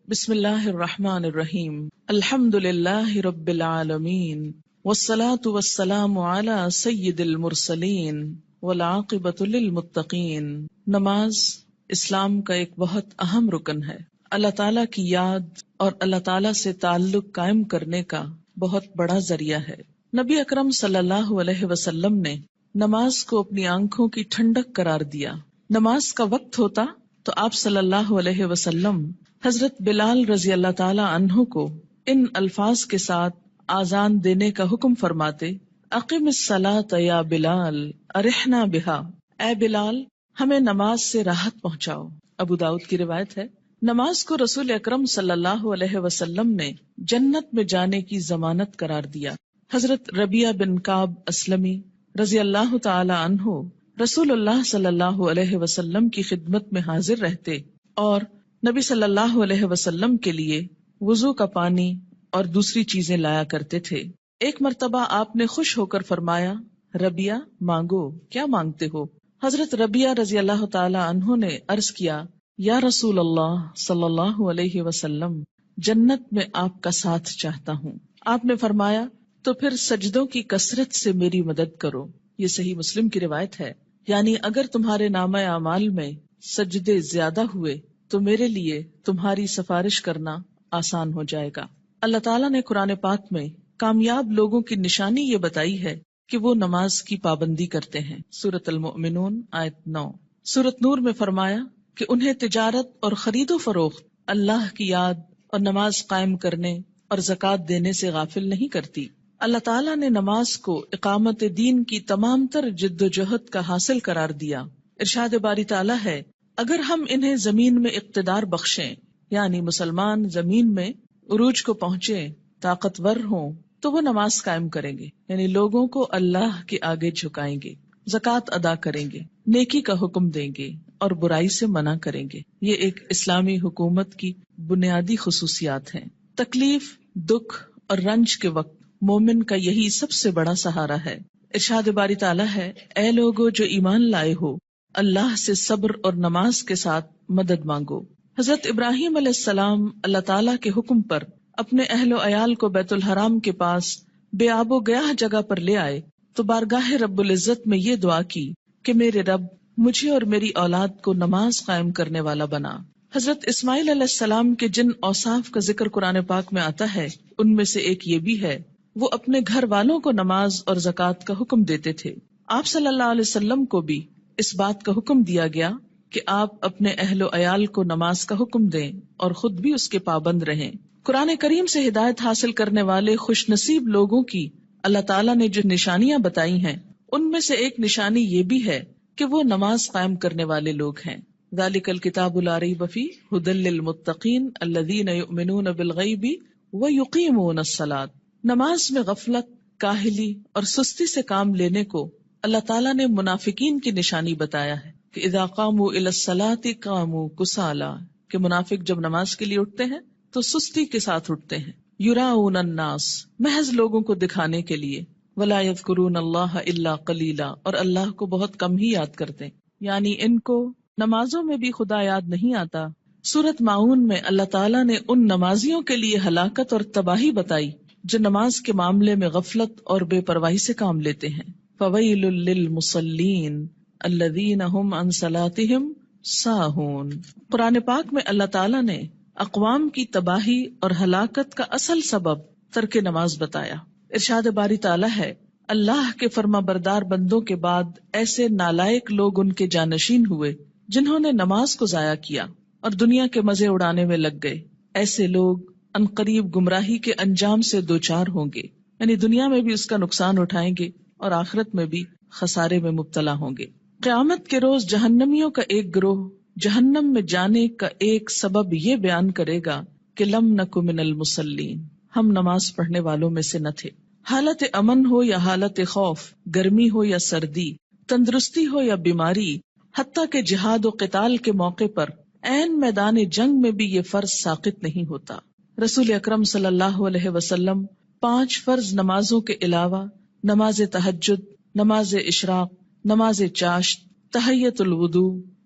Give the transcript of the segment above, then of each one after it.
بسم اللہ الرحمن الرحیم الحمد للہ رب العالمین والصلاة والسلام علی سید المرسلین والعاقبۃ للمتقین۔ نماز اسلام کا ایک بہت اہم رکن ہے، اللہ تعالیٰ کی یاد اور اللہ تعالیٰ سے تعلق قائم کرنے کا بہت بڑا ذریعہ ہے۔ نبی اکرم صلی اللہ علیہ وسلم نے نماز کو اپنی آنکھوں کی ٹھنڈک قرار دیا۔ نماز کا وقت ہوتا تو آپ صلی اللہ علیہ وسلم حضرت بلال رضی اللہ تعالی عنہ کو ان الفاظ کے ساتھ آذان دینے کا حکم فرماتے: اقم الصلاۃ یا بلال ارحنا بہا، اے بلال ہمیں نماز سے راحت پہنچاؤ۔ ابو داؤد کی روایت ہے۔ نماز کو رسول اکرم صلی اللہ علیہ وسلم نے جنت میں جانے کی ضمانت قرار دیا۔ حضرت ربیعہ بن کعب اسلمی رضی اللہ تعالی عنہ رسول اللہ صلی اللہ علیہ وسلم کی خدمت میں حاضر رہتے اور نبی صلی اللہ علیہ وسلم کے لیے وضو کا پانی اور دوسری چیزیں لایا کرتے تھے۔ ایک مرتبہ آپ نے خوش ہو کر فرمایا: ربیعہ مانگو، کیا مانگتے ہو؟ حضرت ربیعہ رضی اللہ تعالی عنہ نے عرض کیا: یا رسول اللہ صلی اللہ علیہ وسلم، جنت میں آپ کا ساتھ چاہتا ہوں۔ آپ نے فرمایا: تو پھر سجدوں کی کثرت سے میری مدد کرو۔ یہ صحیح مسلم کی روایت ہے۔ یعنی اگر تمہارے نامہ اعمال میں سجدے زیادہ ہوئے تو میرے لیے تمہاری سفارش کرنا آسان ہو جائے گا۔ اللہ تعالیٰ نے قرآن پاک میں کامیاب لوگوں کی نشانی یہ بتائی ہے کہ وہ نماز کی پابندی کرتے ہیں۔ سورۃ المؤمنون آیت 9۔ سورۃ نور میں فرمایا کہ انہیں تجارت اور خرید و فروخت اللہ کی یاد اور نماز قائم کرنے اور زکوٰۃ دینے سے غافل نہیں کرتی۔ اللہ تعالیٰ نے نماز کو اقامت دین کی تمام تر جد و جہد کا حاصل قرار دیا۔ ارشاد باری تعالیٰ ہے: اگر ہم انہیں زمین میں اقتدار بخشیں، یعنی مسلمان زمین میں عروج کو پہنچے، طاقتور ہوں، تو وہ نماز قائم کریں گے، یعنی لوگوں کو اللہ کے آگے جھکائیں گے، زکوٰۃ ادا کریں گے، نیکی کا حکم دیں گے اور برائی سے منع کریں گے۔ یہ ایک اسلامی حکومت کی بنیادی خصوصیات ہیں۔ تکلیف، دکھ اور رنج کے وقت مومن کا یہی سب سے بڑا سہارا ہے۔ ارشاد باری تعالیٰ ہے: اے لوگو جو ایمان لائے ہو، اللہ سے صبر اور نماز کے ساتھ مدد مانگو۔ حضرت ابراہیم علیہ السلام اللہ تعالیٰ کے حکم پر اپنے اہل و عیال کو بیت الحرام کے پاس بے آب و گیاہ جگہ پر لے آئے تو بارگاہ رب العزت میں یہ دعا کی کہ میرے رب مجھے اور میری اولاد کو نماز قائم کرنے والا بنا۔ حضرت اسماعیل علیہ السلام کے جن اوصاف کا ذکر قرآن پاک میں آتا ہے ان میں سے ایک یہ بھی ہے، وہ اپنے گھر والوں کو نماز اور زکوٰۃ کا حکم دیتے تھے۔ آپ صلی اللہ علیہ وسلم کو بھی اس بات کا حکم دیا گیا کہ آپ اپنے اہل و عیال کو نماز کا حکم دیں اور خود بھی اس کے پابند رہیں۔ قرآن کریم سے ہدایت حاصل کرنے والے خوش نصیب لوگوں کی اللہ تعالیٰ نے جو نشانیاں بتائی ہیں ان میں سے ایک نشانی یہ بھی ہے کہ وہ نماز قائم کرنے والے لوگ ہیں۔ ذالک الکتاب لا ریب فیہ ھدی للمتقین الذین یؤمنون بالغیب ویقیمون الصلاۃ۔ نماز میں غفلت، کاہلی اور سستی سے کام لینے کو اللہ تعالیٰ نے منافقین کی نشانی بتایا ہے کہ اذا قاموا الی الصلاۃ قاموا کسالی، کہ منافق جب نماز کے لیے اٹھتے ہیں تو سستی کے ساتھ اٹھتے ہیں۔ یراؤن الناس، محض لوگوں کو دکھانے کے لیے، ولا یذکرون اللہ الا قلیلا، اور اللہ کو بہت کم ہی یاد کرتے ہیں، یعنی ان کو نمازوں میں بھی خدا یاد نہیں آتا۔ سورۃ ماعون میں اللہ تعالیٰ نے ان نمازیوں کے لیے ہلاکت اور تباہی بتائی جو نماز کے معاملے میں غفلت اور بے پرواہی سے کام لیتے ہیں۔ فویل للمصلین الذین هم عن صلاتهم ساہون۔ قرآن پاک میں اللہ تعالیٰ نے اقوام کی تباہی اور ہلاکت کا اصل سبب ترک نماز بتایا۔ ارشاد باری تعالیٰ ہے: اللہ کے فرما بردار بندوں کے بعد ایسے نالائق لوگ ان کے جانشین ہوئے جنہوں نے نماز کو ضائع کیا اور دنیا کے مزے اڑانے میں لگ گئے۔ ایسے لوگ عنقریب گمراہی کے انجام سے دوچار ہوں گے، یعنی دنیا میں بھی اس کا نقصان اٹھائیں گے اور آخرت میں بھی خسارے میں مبتلا ہوں گے۔ قیامت کے روز جہنمیوں کا ایک گروہ جہنم میں جانے کا ایک سبب یہ بیان کرے گا کہ لم نک من المصلین، ہم نماز پڑھنے والوں میں سے نہ تھے۔ حالت امن ہو یا حالت خوف، گرمی ہو یا سردی، تندرستی ہو یا بیماری، حتیٰ کہ جہاد و قتال کے موقع پر عین میدان جنگ میں بھی یہ فرض ساقط نہیں ہوتا۔ رسول اکرم صلی اللہ علیہ وسلم 5 فرض نمازوں کے علاوہ نماز تہجد، نماز اشراق، نماز چاشت، تحیت الوضو،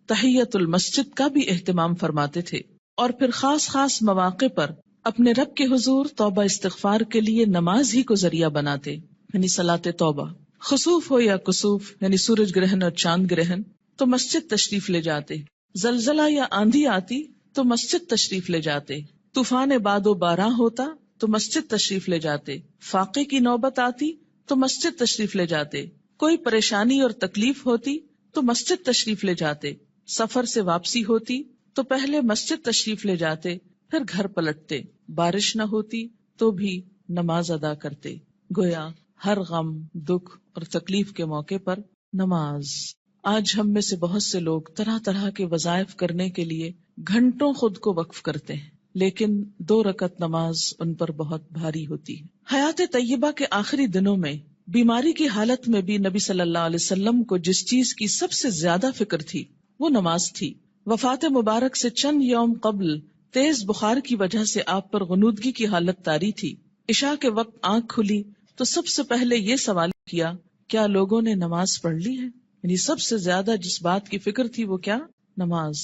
تحیت المسجد کا بھی اہتمام فرماتے تھے۔ اور پھر خاص خاص مواقع پر اپنے رب کے حضور توبہ استغفار کے لیے نماز ہی کو ذریعہ بناتے، یعنی صلاۃ توبہ. خسوف ہو یا کسوف یعنی سورج گرہن اور چاند گرہن تو مسجد تشریف لے جاتے، زلزلہ یا آندھی آتی تو مسجد تشریف لے جاتے، طوفان باد و باران ہوتا تو مسجد تشریف لے جاتے، فاقے کی نوبت آتی تو مسجد تشریف لے جاتے، کوئی پریشانی اور تکلیف ہوتی تو مسجد تشریف لے جاتے، سفر سے واپسی ہوتی تو پہلے مسجد تشریف لے جاتے پھر گھر پلٹتے، بارش نہ ہوتی تو بھی نماز ادا کرتے. گویا ہر غم، دکھ اور تکلیف کے موقع پر نماز. آج ہم میں سے بہت سے لوگ طرح طرح کے وظائف کرنے کے لیے گھنٹوں خود کو وقف کرتے ہیں، لیکن 2 رکعت نماز ان پر بہت بھاری ہوتی ہے. حیات طیبہ کے آخری دنوں میں بیماری کی حالت میں بھی نبی صلی اللہ علیہ وسلم کو جس چیز کی سب سے زیادہ فکر تھی وہ نماز تھی. وفات مبارک سے چند یوم قبل تیز بخار کی وجہ سے آپ پر غنودگی کی حالت طاری تھی. عشاء کے وقت آنکھ کھلی تو سب سے پہلے یہ سوال کیا، کیا لوگوں نے نماز پڑھ لی ہے؟ یعنی سب سے زیادہ جس بات کی فکر تھی وہ کیا؟ نماز.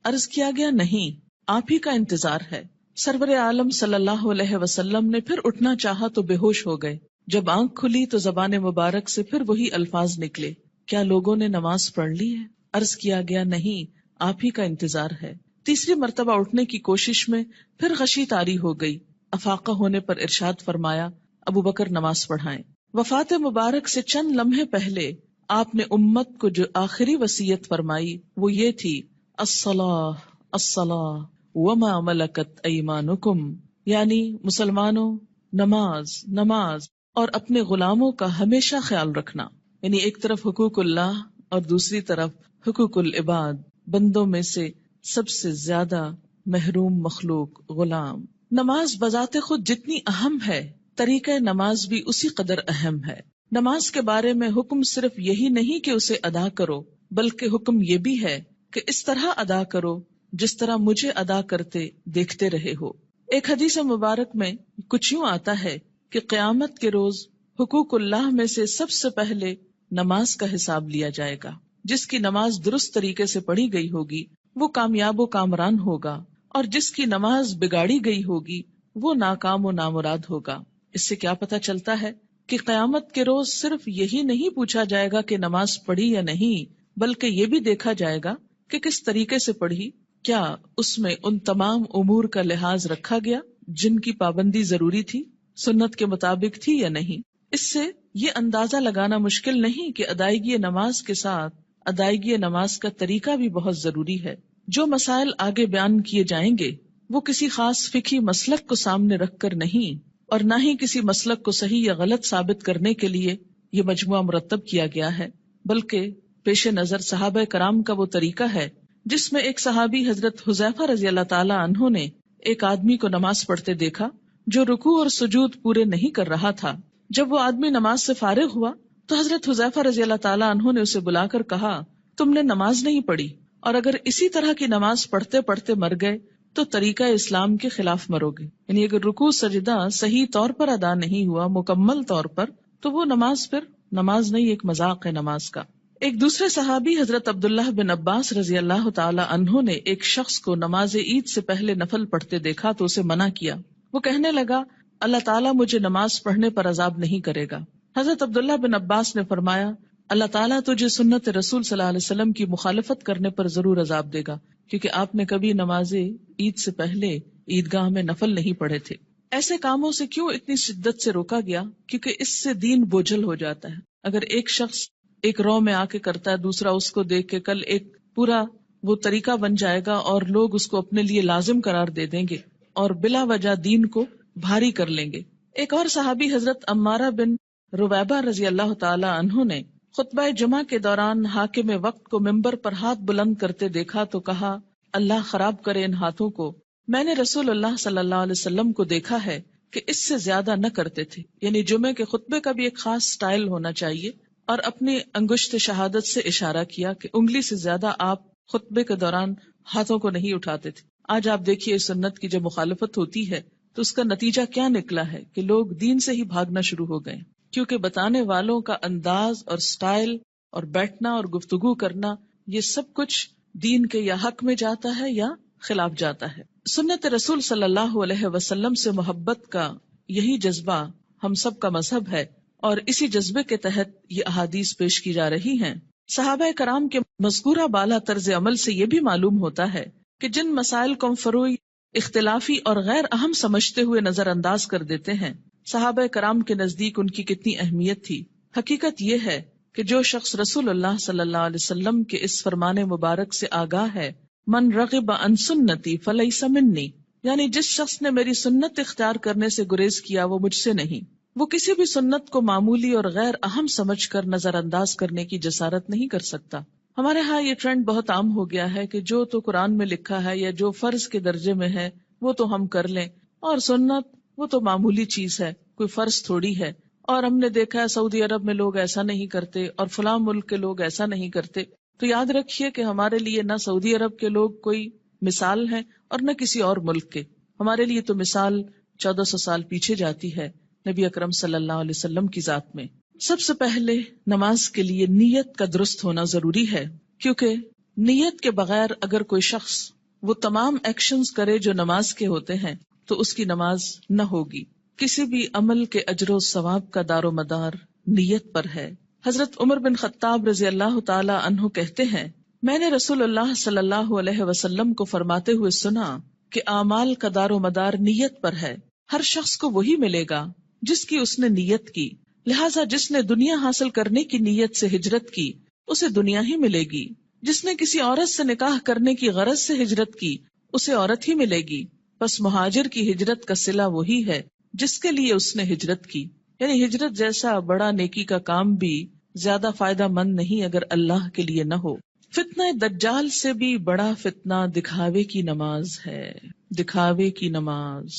عرض کیا گیا نہیں، آپ ہی کا انتظار ہے. سرور عالم صلی اللہ علیہ وسلم نے پھر اٹھنا چاہا تو بے ہوش ہو گئے. جب آنکھ کھلی تو زبان مبارک سے پھر وہی الفاظ نکلے، کیا لوگوں نے نماز پڑھ لی ہے؟ عرض کیا گیا نہیں، آپ ہی کا انتظار ہے. تیسری مرتبہ اٹھنے کی کوشش میں پھر غشی طاری ہو گئی. افاقہ ہونے پر ارشاد فرمایا، ابو بکر نماز پڑھائیں. وفات مبارک سے چند لمحے پہلے آپ نے امت کو جو آخری وصیت فرمائی وہ یہ تھی، الصلاۃ الصلاۃ وما ملکت ایمانکم، یعنی مسلمانوں نماز نماز اور اپنے غلاموں کا ہمیشہ خیال رکھنا. یعنی ایک طرف حقوق اللہ اور دوسری طرف حقوق العباد، بندوں میں سے سب سے زیادہ محروم مخلوق غلام. نماز بذات خود جتنی اہم ہے، طریقہ نماز بھی اسی قدر اہم ہے. نماز کے بارے میں حکم صرف یہی نہیں کہ اسے ادا کرو، بلکہ حکم یہ بھی ہے کہ اس طرح ادا کرو جس طرح مجھے ادا کرتے دیکھتے رہے ہو. ایک حدیث مبارک میں کچھ یوں آتا ہے کہ قیامت کے روز حقوق اللہ میں سے سب سے پہلے نماز کا حساب لیا جائے گا. جس کی نماز درست طریقے سے پڑھی گئی ہوگی وہ کامیاب و کامران ہوگا، اور جس کی نماز بگاڑی گئی ہوگی وہ ناکام و نامراد ہوگا. اس سے کیا پتہ چلتا ہے کہ قیامت کے روز صرف یہی نہیں پوچھا جائے گا کہ نماز پڑھی یا نہیں، بلکہ یہ بھی دیکھا جائے گا کہ کس طریقے سے پڑھی، کیا اس میں ان تمام امور کا لحاظ رکھا گیا جن کی پابندی ضروری تھی، سنت کے مطابق تھی یا نہیں. اس سے یہ اندازہ لگانا مشکل نہیں کہ ادائیگی نماز کے ساتھ ادائیگی نماز کا طریقہ بھی بہت ضروری ہے. جو مسائل آگے بیان کیے جائیں گے وہ کسی خاص فقہی مسلک کو سامنے رکھ کر نہیں، اور نہ ہی کسی مسلک کو صحیح یا غلط ثابت کرنے کے لیے یہ مجموعہ مرتب کیا گیا ہے، بلکہ پیش نظر صحابہ کرام کا وہ طریقہ ہے جس میں ایک صحابی حضرت حذیفہ رضی اللہ تعالی عنہ نے ایک آدمی کو نماز پڑھتے دیکھا جو رکوع اور سجود پورے نہیں کر رہا تھا. جب وہ آدمی نماز سے فارغ ہوا تو حضرت حذیفہ رضی اللہ تعالی عنہ نے اسے بلا کر کہا، تم نے نماز نہیں پڑھی، اور اگر اسی طرح کی نماز پڑھتے پڑھتے مر گئے تو طریقہ اسلام کے خلاف مرو گے. یعنی اگر رکوع سجدہ صحیح طور پر ادا نہیں ہوا مکمل طور پر تو وہ نماز پھر نماز نہیں، ایک مذاق ہے نماز کا. ایک دوسرے صحابی حضرت عبداللہ بن عباس رضی اللہ تعالی عنہ نے ایک شخص کو نماز عید سے پہلے نفل پڑھتے دیکھا تو اسے منع کیا. وہ کہنے لگا، اللہ تعالیٰ مجھے نماز پڑھنے پر عذاب نہیں کرے گا. حضرت عبداللہ بن عباس نے فرمایا، اللہ تعالیٰ تجھے سنت رسول صلی اللہ علیہ وسلم کی مخالفت کرنے پر ضرور عذاب دے گا، کیونکہ آپ نے کبھی نماز عید سے پہلے عیدگاہ میں نفل نہیں پڑھے تھے. ایسے کاموں سے کیوں اتنی شدت سے روکا گیا؟ کیونکہ اس سے دین بوجھل ہو جاتا ہے. اگر ایک شخص ایک رو میں آ کے کرتا ہے، دوسرا اس کو دیکھ کے کل ایک پورا وہ طریقہ بن جائے گا اور لوگ اس کو اپنے لیے لازم قرار دے دیں گے اور بلا وجہ دین کو بھاری کر لیں گے. ایک اور صحابی حضرت عمارہ بن رویبہ رضی اللہ تعالی عنہ نے خطبہ جمعہ کے دوران حاکم وقت کو ممبر پر ہاتھ بلند کرتے دیکھا تو کہا، اللہ خراب کرے ان ہاتھوں کو. میں نے رسول اللہ صلی اللہ علیہ وسلم کو دیکھا ہے کہ اس سے زیادہ نہ کرتے تھے. یعنی جمعے کے خطبے کا بھی ایک خاص سٹائل ہونا چاہیے، اور اپنی انگشت شہادت سے اشارہ کیا کہ انگلی سے زیادہ آپ خطبے کے دوران ہاتھوں کو نہیں اٹھاتے تھے. آج آپ دیکھیے اس سنت کی جب مخالفت ہوتی ہے تو اس کا نتیجہ کیا نکلا ہے کہ لوگ دین سے ہی بھاگنا شروع ہو گئے، کیونکہ بتانے والوں کا انداز اور سٹائل اور بیٹھنا اور گفتگو کرنا یہ سب کچھ دین کے یا حق میں جاتا ہے یا خلاف جاتا ہے. سنت رسول صلی اللہ علیہ وسلم سے محبت کا یہی جذبہ ہم سب کا مذہب ہے، اور اسی جذبے کے تحت یہ احادیث پیش کی جا رہی ہیں۔ صحابہ کرام کے مذکورہ بالا طرز عمل سے یہ بھی معلوم ہوتا ہے کہ جن مسائل کو ہم فروعی، اختلافی اور غیر اہم سمجھتے ہوئے نظر انداز کر دیتے ہیں، صحابہ کرام کے نزدیک ان کی کتنی اہمیت تھی۔ حقیقت یہ ہے کہ جو شخص رسول اللہ صلی اللہ علیہ وسلم کے اس فرمان مبارک سے آگاہ ہے، من رغب عن سنتی فلیس منی، یعنی جس شخص نے میری سنت اختیار کرنے سے گریز کیا وہ مجھ سے نہیں، وہ کسی بھی سنت کو معمولی اور غیر اہم سمجھ کر نظر انداز کرنے کی جسارت نہیں کر سکتا۔ ہمارے ہاں یہ ٹرینڈ بہت عام ہو گیا ہے کہ جو تو قرآن میں لکھا ہے یا جو فرض کے درجے میں ہے وہ تو ہم کر لیں، اور سنت وہ تو معمولی چیز ہے، کوئی فرض تھوڑی ہے۔ اور ہم نے دیکھا ہے سعودی عرب میں لوگ ایسا نہیں کرتے اور فلاں ملک کے لوگ ایسا نہیں کرتے، تو یاد رکھیے کہ ہمارے لیے نہ سعودی عرب کے لوگ کوئی مثال ہیں اور نہ کسی اور ملک کے۔ ہمارے لیے تو مثال 1400 سال پیچھے جاتی ہے نبی اکرم صلی اللہ علیہ وسلم کی ذات میں۔ سب سے پہلے نماز کے لیے نیت کا درست ہونا ضروری ہے، کیونکہ نیت کے بغیر اگر کوئی شخص وہ تمام ایکشنز کرے جو نماز کے ہوتے ہیں تو اس کی نماز نہ ہوگی۔ کسی بھی عمل کے اجر و ثواب کا دار و مدار نیت پر ہے۔ حضرت عمر بن خطاب رضی اللہ تعالی عنہ کہتے ہیں، میں نے رسول اللہ صلی اللہ علیہ وسلم کو فرماتے ہوئے سنا کہ اعمال کا دار و مدار نیت پر ہے، ہر شخص کو وہی ملے گا جس کی اس نے نیت کی، لہٰذا جس نے دنیا حاصل کرنے کی نیت سے ہجرت کی اسے دنیا ہی ملے گی، جس نے کسی عورت سے نکاح کرنے کی غرض سے ہجرت کی اسے عورت ہی ملے گی، بس مہاجر کی ہجرت کا صلہ وہی ہے جس کے لیے اس نے ہجرت کی۔ یعنی ہجرت جیسا بڑا نیکی کا کام بھی زیادہ فائدہ مند نہیں اگر اللہ کے لیے نہ ہو۔ فتنہ دجال سے بھی بڑا فتنہ دکھاوے کی نماز ہے، دکھاوے کی نماز۔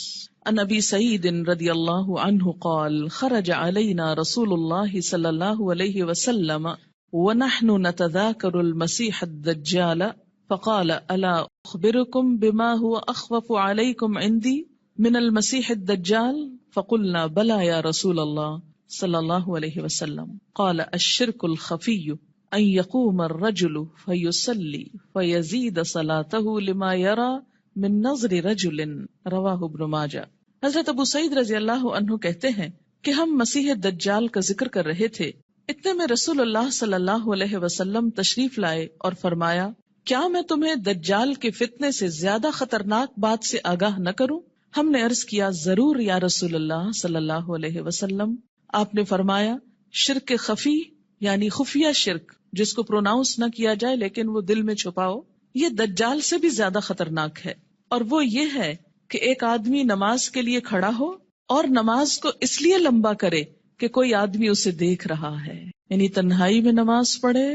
عن ابی سعید رضی اللہ عنہ قال خرج علینا رسول اللہ صلی اللہ علیہ وسلم ونحن نتذاکر المسیح الدجال فقال الا اخبرکم بما هو اخوف علیکم عندی من المسیح الدجال فقلنا بلا یا رسول اللہ صلی اللہ علیہ وسلم قال الشرک الخفی ان یقوم الرجل فیصلی فیزید صلاته لما یرى من نظر رجل رواہ ابن ماجہ۔ حضرت ابو سعید رضی اللہ عنہ کہتے ہیں کہ ہم مسیح دجال کا ذکر کر رہے تھے، اتنے میں رسول اللہ صلی اللہ علیہ وسلم تشریف لائے اور فرمایا، کیا میں تمہیں دجال کے فتنے سے زیادہ خطرناک بات سے آگاہ نہ کروں؟ ہم نے عرض کیا، ضرور یا رسول اللہ صلی اللہ علیہ وسلم۔ آپ نے فرمایا، شرک خفی یعنی خفیہ شرک جس کو پروناؤنس نہ کیا جائے لیکن وہ دل میں چھپاؤ، یہ دجال سے بھی زیادہ خطرناک ہے، اور وہ یہ ہے کہ ایک آدمی نماز کے لیے کھڑا ہو اور نماز کو اس لیے لمبا کرے کہ کوئی آدمی اسے دیکھ رہا ہے، یعنی تنہائی میں نماز پڑھے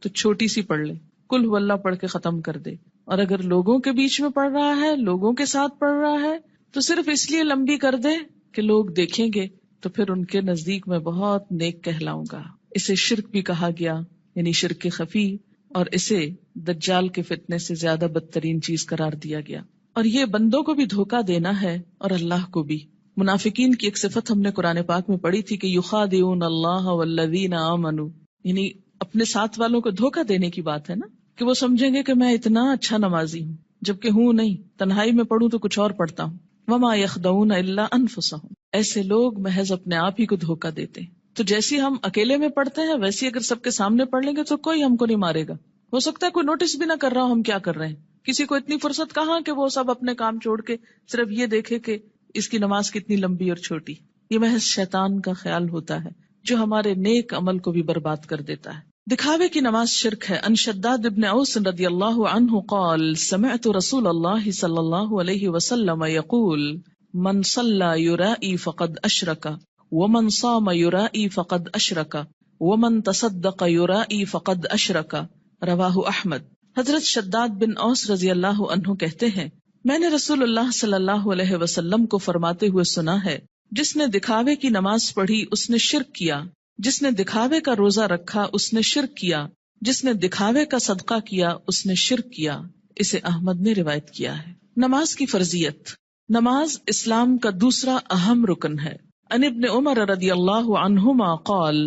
تو چھوٹی سی پڑھ لے، قل هو اللہ پڑھ کے ختم کر دے، اور اگر لوگوں کے بیچ میں پڑھ رہا ہے، لوگوں کے ساتھ پڑھ رہا ہے تو صرف اس لیے لمبی کر دے کہ لوگ دیکھیں گے تو پھر ان کے نزدیک میں بہت نیک کہلاؤں گا۔ اسے شرک بھی کہا گیا، یعنی شرک خفی، اور اسے دجال کے فتنے سے زیادہ بدترین چیز قرار دیا گیا۔ اور یہ بندوں کو بھی دھوکہ دینا ہے اور اللہ کو بھی۔ منافقین کی ایک صفت ہم نے قرآن پاک میں پڑھی تھی کہ یخادعون اللہ والذین آمنوا، یعنی اپنے ساتھ والوں کو دھوکہ دینے کی بات ہے نا، کہ وہ سمجھیں گے کہ میں اتنا اچھا نمازی ہوں جبکہ ہوں نہیں، تنہائی میں پڑھوں تو کچھ اور پڑھتا ہوں۔ وما یخدعون الا انفسهم، ایسے لوگ محض اپنے آپ ہی کو دھوکہ دیتے ہیں۔ تو جیسی ہم اکیلے میں پڑھتے ہیں ویسی اگر سب کے سامنے پڑھ لیں گے تو کوئی ہم کو نہیں مارے گا، ہو سکتا ہے کوئی نوٹس بھی نہ کر رہا ہو ہم کیا کر رہے ہیں، کسی کو اتنی فرصت کہاں کہ وہ سب اپنے کام چھوڑ کے صرف یہ دیکھے کہ اس کی نماز کتنی لمبی اور چھوٹی۔ یہ محض شیطان کا خیال ہوتا ہے جو ہمارے نیک عمل کو بھی برباد کر دیتا ہے۔ دکھاوے کی نماز شرک ہے۔ ان شداد ابن اوس رضی اللہ عنہ قال سمعت رسول اللہ صلی اللہ علیہ وسلم یقول من صلی یرائی فقد اشرک ومن صام یرائی فقد اشرک ومن تصدق یرائی فقد اشرک، رواہ احمد۔ حضرت شداد بن اوس رضی اللہ عنہ کہتے ہیں، میں نے رسول اللہ صلی اللہ علیہ وسلم کو فرماتے ہوئے سنا ہے، جس نے دکھاوے کی نماز پڑھی اس نے شرک کیا، جس نے دکھاوے کا روزہ رکھا اس نے شرک کیا، جس نے دکھاوے کا صدقہ کیا اس نے شرک کیا۔ اسے احمد نے روایت کیا ہے۔ نماز کی فرضیت۔ نماز اسلام کا دوسرا اہم رکن ہے۔ عن ابن عمر رضی اللہ عنہما قال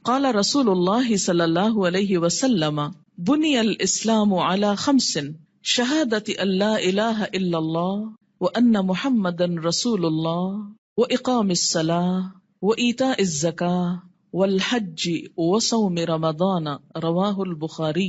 قال رسول اللہ صلی اللہ علیہ وسلم بنی الاسلام علی خمس شہادت اللہ الہ الا اللہ وان محمدن رسول اللہ واقام الصلاۃ وایتاء الزکاۃ والحج وصوم رمضان رواہ البخاری۔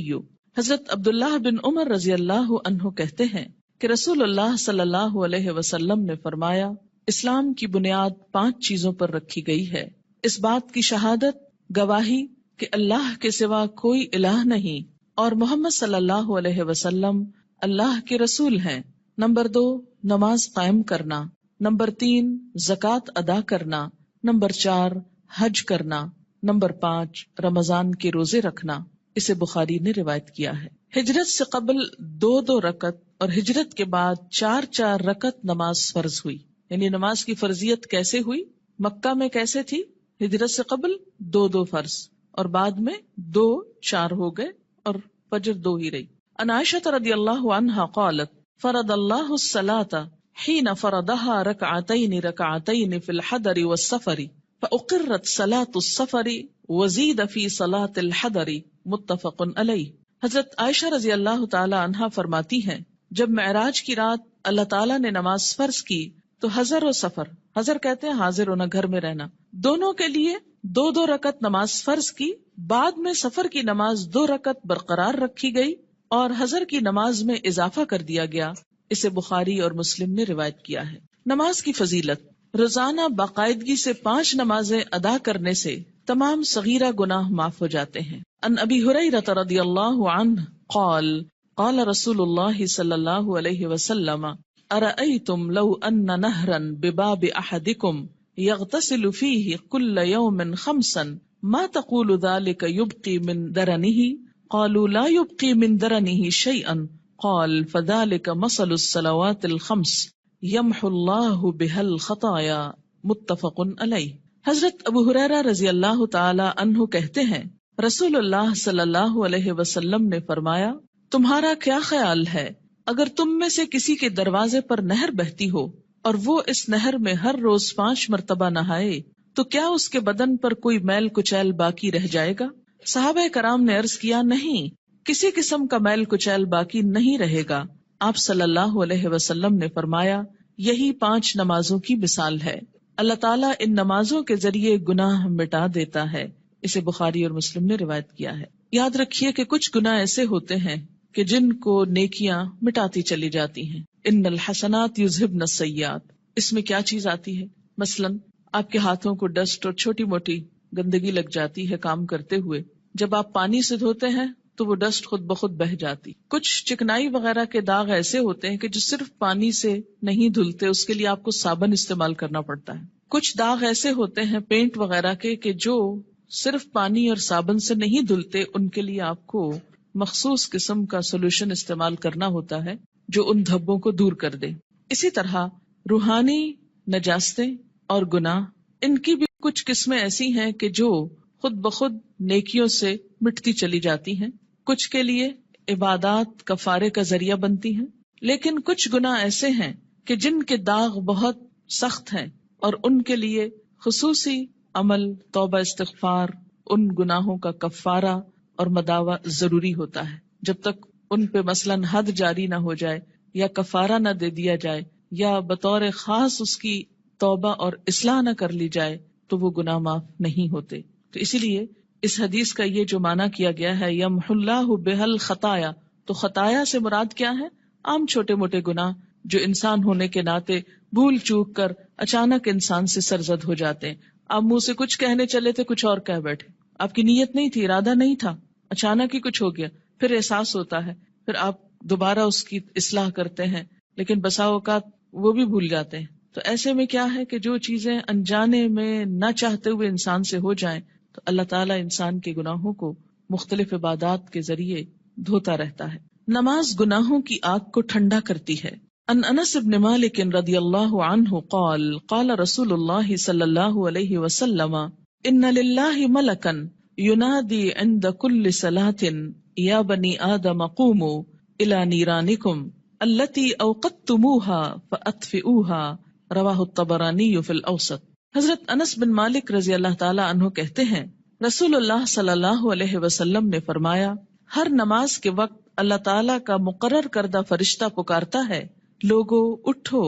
حضرت عبداللہ بن عمر رضی اللہ عنہ کہتے ہیں کہ رسول اللہ صلی اللہ علیہ وسلم نے فرمایا، اسلام کی بنیاد 5 چیزوں پر رکھی گئی ہے، اس بات کی شہادت، گواہی کہ اللہ کے سوا کوئی الہ نہیں اور محمد صلی اللہ علیہ وسلم اللہ کے رسول ہیں۔ نمبر 2، نماز قائم کرنا۔ نمبر 3، زکوٰۃ ادا کرنا۔ نمبر 4، حج کرنا۔ نمبر 5، رمضان کے روزے رکھنا۔ اسے بخاری نے روایت کیا ہے۔ ہجرت سے قبل 2 رکعت اور ہجرت کے بعد 4 رکعت نماز فرض ہوئی۔ یعنی نماز کی فرضیت کیسے ہوئی؟ مکہ میں کیسے تھی؟ ہجرت سے قبل 2 فرض اور بعد میں 4 ہو گئے اور فجر 2 ہی رہی۔ عن عائشہ رضی اللہ عنہا قالت فرض اللہ الصلاۃ حین فرضها رکعتین فی الحضر والسفر فاقرت صلاۃ السفر وزید فی صلاۃ الحضر متفق علیہ۔ حضرت عائشہ رضی اللہ تعالی عنہا فرماتی ہیں، جب معراج کی رات اللہ تعالیٰ نے نماز فرض کی تو حضر و سفر، حضر کہتے ہیں حاضر ہونا، گھر میں رہنا، دونوں کے لیے 2 رکعت نماز فرض کی، بعد میں سفر کی نماز 2 رکعت برقرار رکھی گئی اور حضر کی نماز میں اضافہ کر دیا گیا۔ اسے بخاری اور مسلم نے روایت کیا ہے۔ نماز کی فضیلت، روزانہ باقاعدگی سے 5 نمازیں ادا کرنے سے تمام صغیرہ گناہ معاف ہو جاتے ہیں۔ عن ابی ہریرہ رضی اللہ عنہ قال قال رسول اللہ صلی اللہ علیہ وسلم ارأیتم لو ان نہرا بباب احدکم یغتسل فیہ کل یوم 5 ما تقول ذلك یبقی من درنہ قالوا لا یبقی من درنہ شیئا قال فذلك مثل الصلوات الخمس یمحو اللہ بها الخطایا متفق علیہ۔ حضرت ابو ہریرہ رضی اللہ تعالی عنہ کہتے ہیں، رسول اللہ صلی اللہ علیہ وسلم نے فرمایا، تمہارا کیا خیال ہے اگر تم میں سے کسی کے دروازے پر نہر بہتی ہو اور وہ اس نہر میں ہر روز 5 مرتبہ نہائے تو کیا اس کے بدن پر کوئی میل کچیل باقی رہ جائے گا؟ صحابہ کرام نے عرض کیا، نہیں، کسی قسم کا میل کچیل باقی نہیں رہے گا۔ آپ صلی اللہ علیہ وسلم نے فرمایا، یہی 5 نمازوں کی مثال ہے، اللہ تعالیٰ ان نمازوں کے ذریعے گناہ مٹا دیتا ہے۔ اسے بخاری اور مسلم نے روایت کیا ہے۔ یاد رکھیے کہ کچھ گناہ ایسے ہوتے ہیں کہ جن کو نیکیاں مٹاتی چلی جاتی ہیں۔ ان الحسنات یذہبن السیئات، اس میں کیا چیز آتی ہے؟ مثلاً آپ کے ہاتھوں کو ڈسٹ اور چھوٹی موٹی گندگی لگ جاتی ہے کام کرتے ہوئے، جب آپ پانی سے دھوتے ہیں تو وہ ڈسٹ خود بخود بہہ جاتی۔ کچھ چکنائی وغیرہ کے داغ ایسے ہوتے ہیں کہ جو صرف پانی سے نہیں دھلتے، اس کے لیے آپ کو صابن استعمال کرنا پڑتا ہے۔ کچھ داغ ایسے ہوتے ہیں پینٹ وغیرہ کے کہ جو صرف پانی اور صابن سے نہیں دھلتے، ان کے لیے آپ کو مخصوص قسم کا سولوشن استعمال کرنا ہوتا ہے جو ان دھبوں کو دور کر دے۔ اسی طرح روحانی نجاستیں اور گناہ، ان کی بھی کچھ قسمیں ایسی ہیں کہ جو خود بخود نیکیوں سے مٹتی چلی جاتی ہیں، کچھ کے لیے عبادات کفارے کا ذریعہ بنتی ہیں، لیکن کچھ گناہ ایسے ہیں کہ جن کے داغ بہت سخت ہیں اور ان کے لیے خصوصی عمل، توبہ، استغفار، ان گناہوں کا کفارہ اور مداوع ضروری ہوتا ہے۔ جب تک ان پہ مثلاً حد جاری نہ ہو جائے یا کفارہ نہ دے دیا جائے یا بطور خاص اس کی توبہ اور اصلاح نہ کر لی جائے تو وہ گناہ معاف نہیں ہوتے۔ تو اسی لیے اس حدیث کا یہ جو معنی کیا گیا ہے یمحو اللہ بها الخطایا، تو خطایا سے مراد کیا ہے؟ عام چھوٹے موٹے گناہ جو انسان ہونے کے ناطے بھول چوک کر اچانک انسان سے سرزد ہو جاتے ہیں۔ آپ منہ سے کچھ کہنے چلے تھے، کچھ اور کہہ بیٹھے، آپ کی نیت نہیں تھی، ارادہ نہیں تھا، اچانک ہی کچھ ہو گیا، پھر احساس ہوتا ہے، پھر آپ دوبارہ اس کی اصلاح کرتے ہیں، لیکن بسا اوقات وہ بھی بھول جاتے ہیں۔ تو ایسے میں کیا ہے کہ جو چیزیں انجانے میں نہ چاہتے ہوئے انسان سے ہو جائیں تو اللہ تعالیٰ انسان کے گناہوں کو مختلف عبادات کے ذریعے دھوتا رہتا ہے۔ نماز گناہوں کی آگ کو ٹھنڈا کرتی ہے۔ ان انس بن مالک رضی اللہ عنہ قال قال رسول اللہ صلی اللہ علیہ وسلم ان للہ ملکا ینادی عند کل صلاة یا بنی آدم قوموا الی نیرانکم التی اوقدتموها فاطفئوها رواہ الطبرانی فی الاوسط۔ حضرت انس بن مالک رضی اللہ تعالی عنہ کہتے ہیں، رسول اللہ صلی اللہ علیہ وسلم نے فرمایا، ہر نماز کے وقت اللہ تعالیٰ کا مقرر کردہ فرشتہ پکارتا ہے، لوگو اٹھو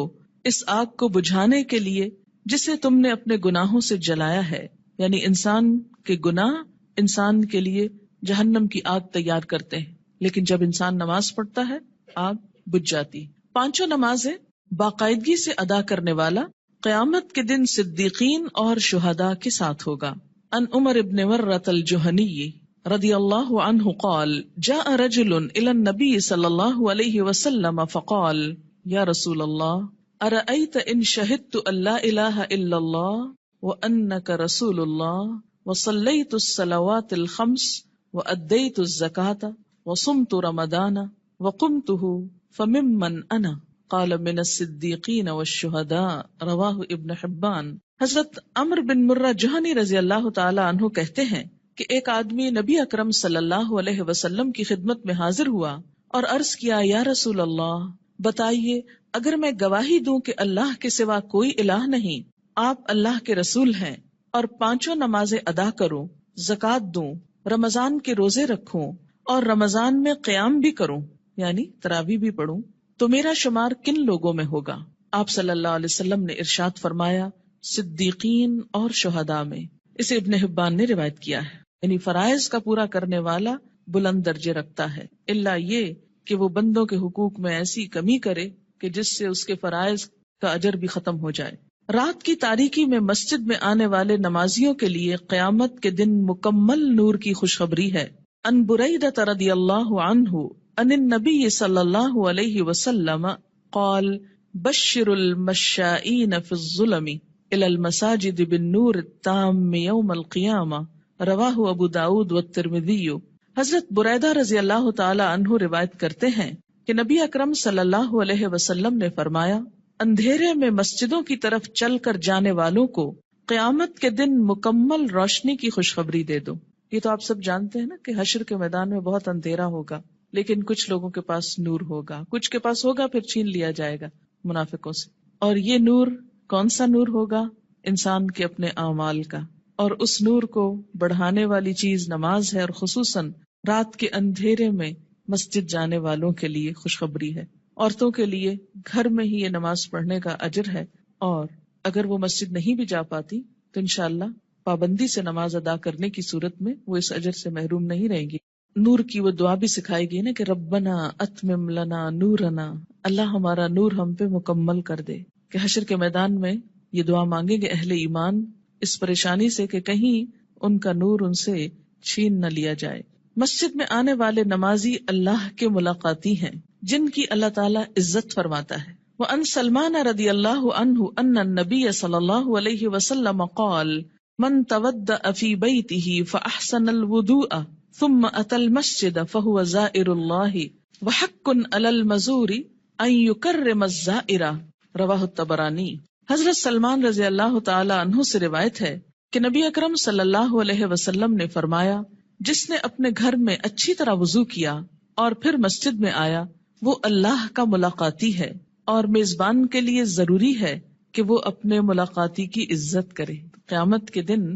اس آگ کو بجھانے کے لیے جسے تم نے اپنے گناہوں سے جلایا ہے. یعنی انسان کے گناہ انسان کے لیے جہنم کی آگ تیار کرتے ہیں، لیکن جب انسان نماز پڑھتا ہے آگ بجھ جاتی. 5 نمازیں باقاعدگی سے ادا کرنے والا قیامت کے دن صدیقین اور شہداء کے ساتھ ہوگا. ان عمر ابن مرۃ الجہنی رضی اللہ عنہ قال جاء رجل الى النبی صلی اللہ علیہ وسلم فقال یا رسول اللہ ارأیت ان شہدت ان لا الہ الا اللہ وانک رسول اللہ وصلیت الصلوات الخمس وادیت الزکاة وصمت رمضان وقمته فممن انا قال من الصدیقین والشہداء رواہ ابن حبان. حضرت عمر بن مرہ جہنی رضی اللہ تعالی عنہ کہتے ہیں کہ ایک آدمی نبی اکرم صلی اللہ علیہ وسلم کی خدمت میں حاضر ہوا اور عرض کیا یا رسول اللہ بتائیے اگر میں گواہی دوں کہ اللہ کے سوا کوئی الہ نہیں، آپ اللہ کے رسول ہیں، اور 5 نمازیں ادا کروں، زکوٰۃ دوں، رمضان کے روزے رکھوں اور رمضان میں قیام بھی کروں یعنی تراویح بھی پڑھوں، تو میرا شمار کن لوگوں میں ہوگا؟ آپ صلی اللہ علیہ وسلم نے ارشاد فرمایا صدیقین اور شہداء میں. اسے ابن حبان نے روایت کیا ہے. یعنی فرائض کا پورا کرنے والا بلند درجے رکھتا ہے، الا یہ کہ وہ بندوں کے حقوق میں ایسی کمی کرے کہ جس سے اس کے فرائض کا اجر بھی ختم ہو جائے. رات کی تاریکی میں مسجد میں آنے والے نمازیوں کے لیے قیامت کے دن مکمل نور کی خوشخبری ہے. ان بریدہ رضی اللہ عنہ ان النبی صلی اللہ علیہ وسلم قال بشر المشائین فی الظلم الى المساجد بالنور التام یوم القیامہ رواہ ابو داود والترمذی. حضرت بریدہ رضی اللہ تعالی عنہ روایت کرتے ہیں کہ نبی اکرم صلی اللہ علیہ وسلم نے فرمایا اندھیرے میں مسجدوں کی طرف چل کر جانے والوں کو قیامت کے دن مکمل روشنی کی خوشخبری دے دو. یہ تو آپ سب جانتے ہیں نا کہ حشر کے میدان میں بہت اندھیرا ہوگا، لیکن کچھ لوگوں کے پاس نور ہوگا، کچھ کے پاس ہوگا پھر چھین لیا جائے گا منافقوں سے. اور یہ نور کون سا نور ہوگا؟ انسان کے اپنے اعمال کا. اور اس نور کو بڑھانے والی چیز نماز ہے، اور خصوصاً رات کے اندھیرے میں مسجد جانے والوں کے لیے خوشخبری ہے. عورتوں کے لیے گھر میں ہی یہ نماز پڑھنے کا اجر ہے، اور اگر وہ مسجد نہیں بھی جا پاتی تو انشاءاللہ پابندی سے نماز ادا کرنے کی صورت میں وہ اس اجر سے محروم نہیں رہیں گی. نور کی وہ دعا بھی سکھائی گئی نا کہ ربنا اتمم لنا نورنا، اللہ ہمارا نور ہم پہ مکمل کر دے. کہ حشر کے میدان میں یہ دعا مانگیں گے اہل ایمان اس پریشانی سے کہ کہیں ان کا نور ان سے چھین نہ لیا جائے. مسجد میں آنے والے نمازی اللہ کے ملاقاتی ہیں جن کی اللہ تعالیٰ عزت فرماتا ہے. وَأَن سلمان رضی اللہ عنہ ان النبی صلی اللہ علیہ وسلم قال من تودأ فی بیتہ فاحسن الوضوء ثم اتى المسجد فهو زائر الله وحق على المزور ان يكرم الزائر رواہ الطبرانی. حضرت سلمان رضی اللہ تعالی عنہ سے روایت ہے کہ نبی اکرم صلی اللہ علیہ وسلم نے فرمایا جس نے اپنے گھر میں اچھی طرح وضو کیا اور پھر مسجد میں آیا وہ اللہ کا ملاقاتی ہے، اور میزبان کے لیے ضروری ہے کہ وہ اپنے ملاقاتی کی عزت کرے. قیامت کے دن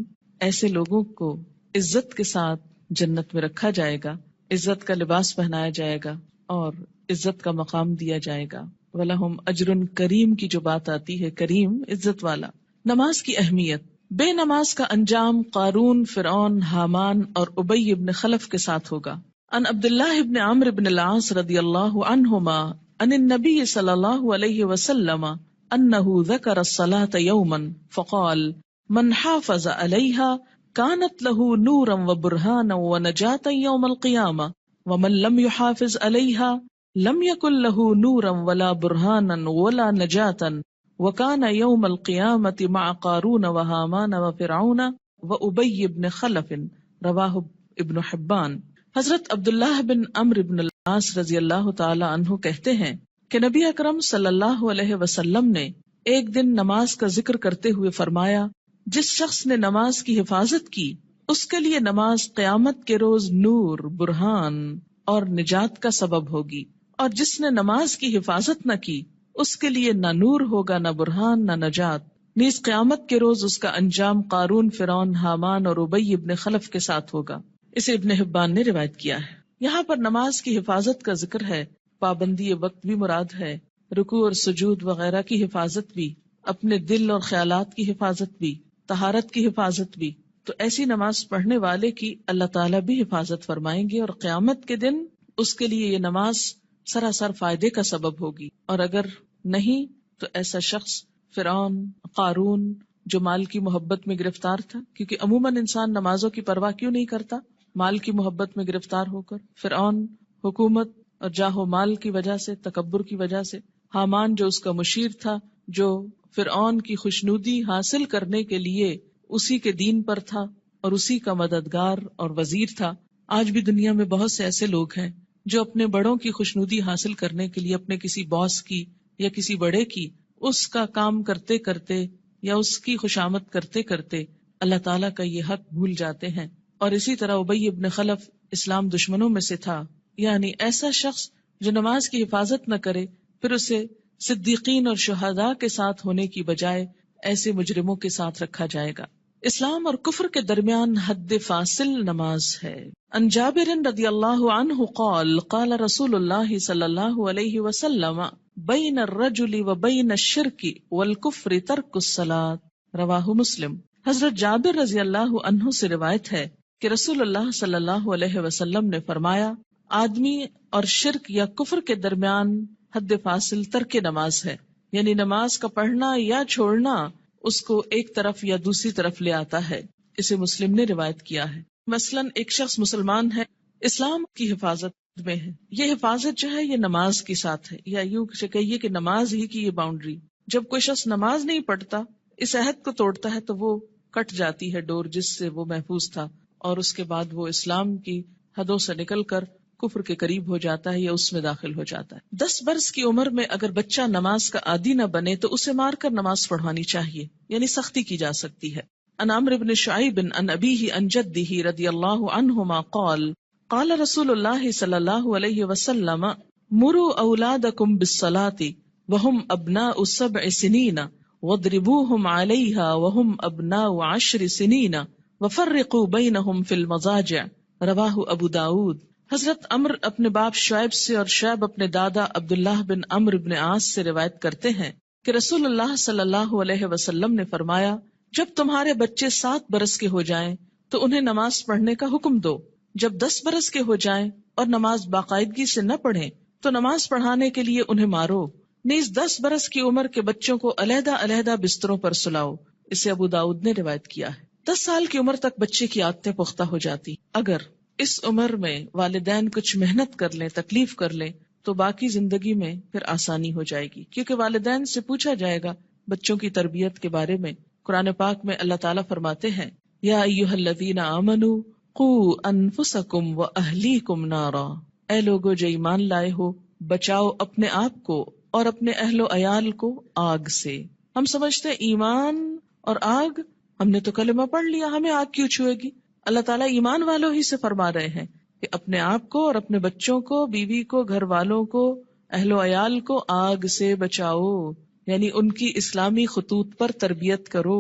ایسے لوگوں کو عزت کے ساتھ جنت میں رکھا جائے گا، عزت کا لباس پہنایا جائے گا اور عزت کا مقام دیا جائے گا. وَلَهُمْ أَجْرٌ کریم کی جو بات آتی ہے، کریم عزت والا. نماز کی اہمیت. بے نماز کا انجام قارون، فرعون، حامان اور ابی ابن خلف کے ساتھ ہوگا. ان عبداللہ ابن عمرو ابن العاص رضی اللہ عنہما ان النبی صلی اللہ علیہ وسلم انه ذکر الصلاة یوما فقال من حافظ علیہا كانت له نورا وبرهانا ونجاة يوم القيامة ومن لم يحافظ عليها لم يكن له نورا ولا برهانا ولا نجاة وكان يوم القيامة مع قارون وهامان وفرعون وأبي بن خلف رواہ ابن حبان. حضرت عبداللہ بن عمرو بن العاص رضی اللہ تعالی عنہ کہتے ہیں کہ نبی اکرم صلی اللہ علیہ وسلم نے ایک دن نماز کا ذکر کرتے ہوئے فرمایا جس شخص نے نماز کی حفاظت کی اس کے لیے نماز قیامت کے روز نور، برہان اور نجات کا سبب ہوگی، اور جس نے نماز کی حفاظت نہ کی اس کے لیے نہ نور ہوگا، نہ برہان، نہ نجات. نیز قیامت کے روز اس کا انجام قارون، فرعون، حامان اور ابی ابن خلف کے ساتھ ہوگا. اسے ابن حبان نے روایت کیا ہے. یہاں پر نماز کی حفاظت کا ذکر ہے، پابندی وقت بھی مراد ہے، رکوع اور سجود وغیرہ کی حفاظت بھی، اپنے دل اور خیالات کی حفاظت بھی، طہارت کی حفاظت بھی. تو ایسی نماز پڑھنے والے کی اللہ تعالیٰ بھی حفاظت فرمائیں گے، اور قیامت کے دن اس کے لیے یہ نماز سراسر فائدے کا سبب ہوگی. اور اگر نہیں تو ایسا شخص فرعون، قارون جو مال کی محبت میں گرفتار تھا، کیونکہ عموماً انسان نمازوں کی پرواہ کیوں نہیں کرتا؟ مال کی محبت میں گرفتار ہو کر. فرعون حکومت اور جاہ و مال کی وجہ سے، تکبر کی وجہ سے. حامان جو اس کا مشیر تھا، جو فرعون کی خوشنودی حاصل کرنے کے لیے اسی کے دین پر تھا اور اسی کا مددگار اور وزیر تھا. آج بھی دنیا میں بہت سے ایسے لوگ ہیں جو اپنے بڑوں کی خوشنودی حاصل کرنے کے لیے اپنے کسی باس کی یا کسی بڑے کی اس کا کام کرتے کرتے یا اس کی خوشامد کرتے کرتے اللہ تعالیٰ کا یہ حق بھول جاتے ہیں. اور اسی طرح ابی ابن خلف اسلام دشمنوں میں سے تھا. یعنی ایسا شخص جو نماز کی حفاظت نہ کرے، پھر اسے صدیقین اور شہداء کے ساتھ ہونے کی بجائے ایسے مجرموں کے ساتھ رکھا جائے گا. اسلام اور کفر کے درمیان حد فاصل نماز ہے. عن جابر رضی اللہ عنہ قال قال رسول اللہ صلی اللہ علیہ وسلم بین الرجل و بین الشرک والکفر ترک الصلاۃ، رواہ مسلم. حضرت جابر رضی اللہ عنہ سے روایت ہے کہ رسول اللہ صلی اللہ علیہ وسلم نے فرمایا، آدمی اور شرک یا کفر کے درمیان حد فاصل ترک نماز ہے. یعنی نماز کا پڑھنا یا چھوڑنا اس کو ایک طرف یا دوسری طرف لے آتا ہے. اسے مسلم نے روایت کیا ہے. مثلاً ایک شخص مسلمان ہے، اسلام کی حفاظت میں ہے، یہ حفاظت جو ہے یہ نماز کے ساتھ ہے، یا یوں کہیے کہ نماز ہی کی یہ باؤنڈری. جب کوئی شخص نماز نہیں پڑھتا، اس عہد کو توڑتا ہے تو وہ کٹ جاتی ہے ڈور جس سے وہ محفوظ تھا، اور اس کے بعد وہ اسلام کی حدوں سے نکل کر کفر کے قریب ہو جاتا ہے یا اس میں داخل ہو جاتا ہے. 10 برس کی عمر میں اگر بچہ نماز کا عادی نہ بنے تو اسے مار کر نماز پڑھوانی چاہیے، یعنی سختی کی جا سکتی ہے. عن عمرو بن شعیب عن ابیہ عن جدہ رضی اللہ عنہما قال قال رسول اللہ صلی اللہ علیہ وسلم مروا اولادکم بالصلاة وهم ابناء 7 سنین واضربوهم علیہا وهم ابناء 10 سنین وفرقوا بینہم فی المضاجع، رواہ ابو داود. حضرت عمرو اپنے باپ شعیب سے اور شعیب اپنے دادا عبداللہ بن عمرو بن عاص سے روایت کرتے ہیں کہ رسول اللہ صلی اللہ علیہ وسلم نے فرمایا، جب تمہارے بچے 7 برس کے ہو جائیں تو انہیں نماز پڑھنے کا حکم دو. جب 10 برس کے ہو جائیں اور نماز باقاعدگی سے نہ پڑھیں تو نماز پڑھانے کے لیے انہیں مارو. نیز 10 برس کی عمر کے بچوں کو علیحدہ علیحدہ بستروں پر سلاؤ. اسے ابو داؤد نے روایت کیا ہے. 10 سال کی عمر تک بچے کی عادتیں پختہ ہو جاتی. اگر اس عمر میں والدین کچھ محنت کر لیں، تکلیف کر لیں، تو باقی زندگی میں پھر آسانی ہو جائے گی، کیونکہ والدین سے پوچھا جائے گا بچوں کی تربیت کے بارے میں. قرآن پاک میں اللہ تعالیٰ فرماتے ہیں، یا ایھا الذین آمنوا قوا انفسکم واہلیکم نارا، اے لوگو جو ایمان لائے ہو، بچاؤ اپنے آپ کو اور اپنے اہل و عیال کو آگ سے. ہم سمجھتے ہیں ایمان اور آگ، ہم نے تو کلمہ پڑھ لیا، ہمیں آگ کیوں چھوئے گی؟ اللہ تعالیٰ ایمان والوں ہی سے فرما رہے ہیں کہ اپنے آپ کو اور اپنے بچوں کو، بیوی کو، گھر والوں کو، اہل و عیال کو آگ سے بچاؤ. یعنی ان کی اسلامی خطوط پر تربیت کرو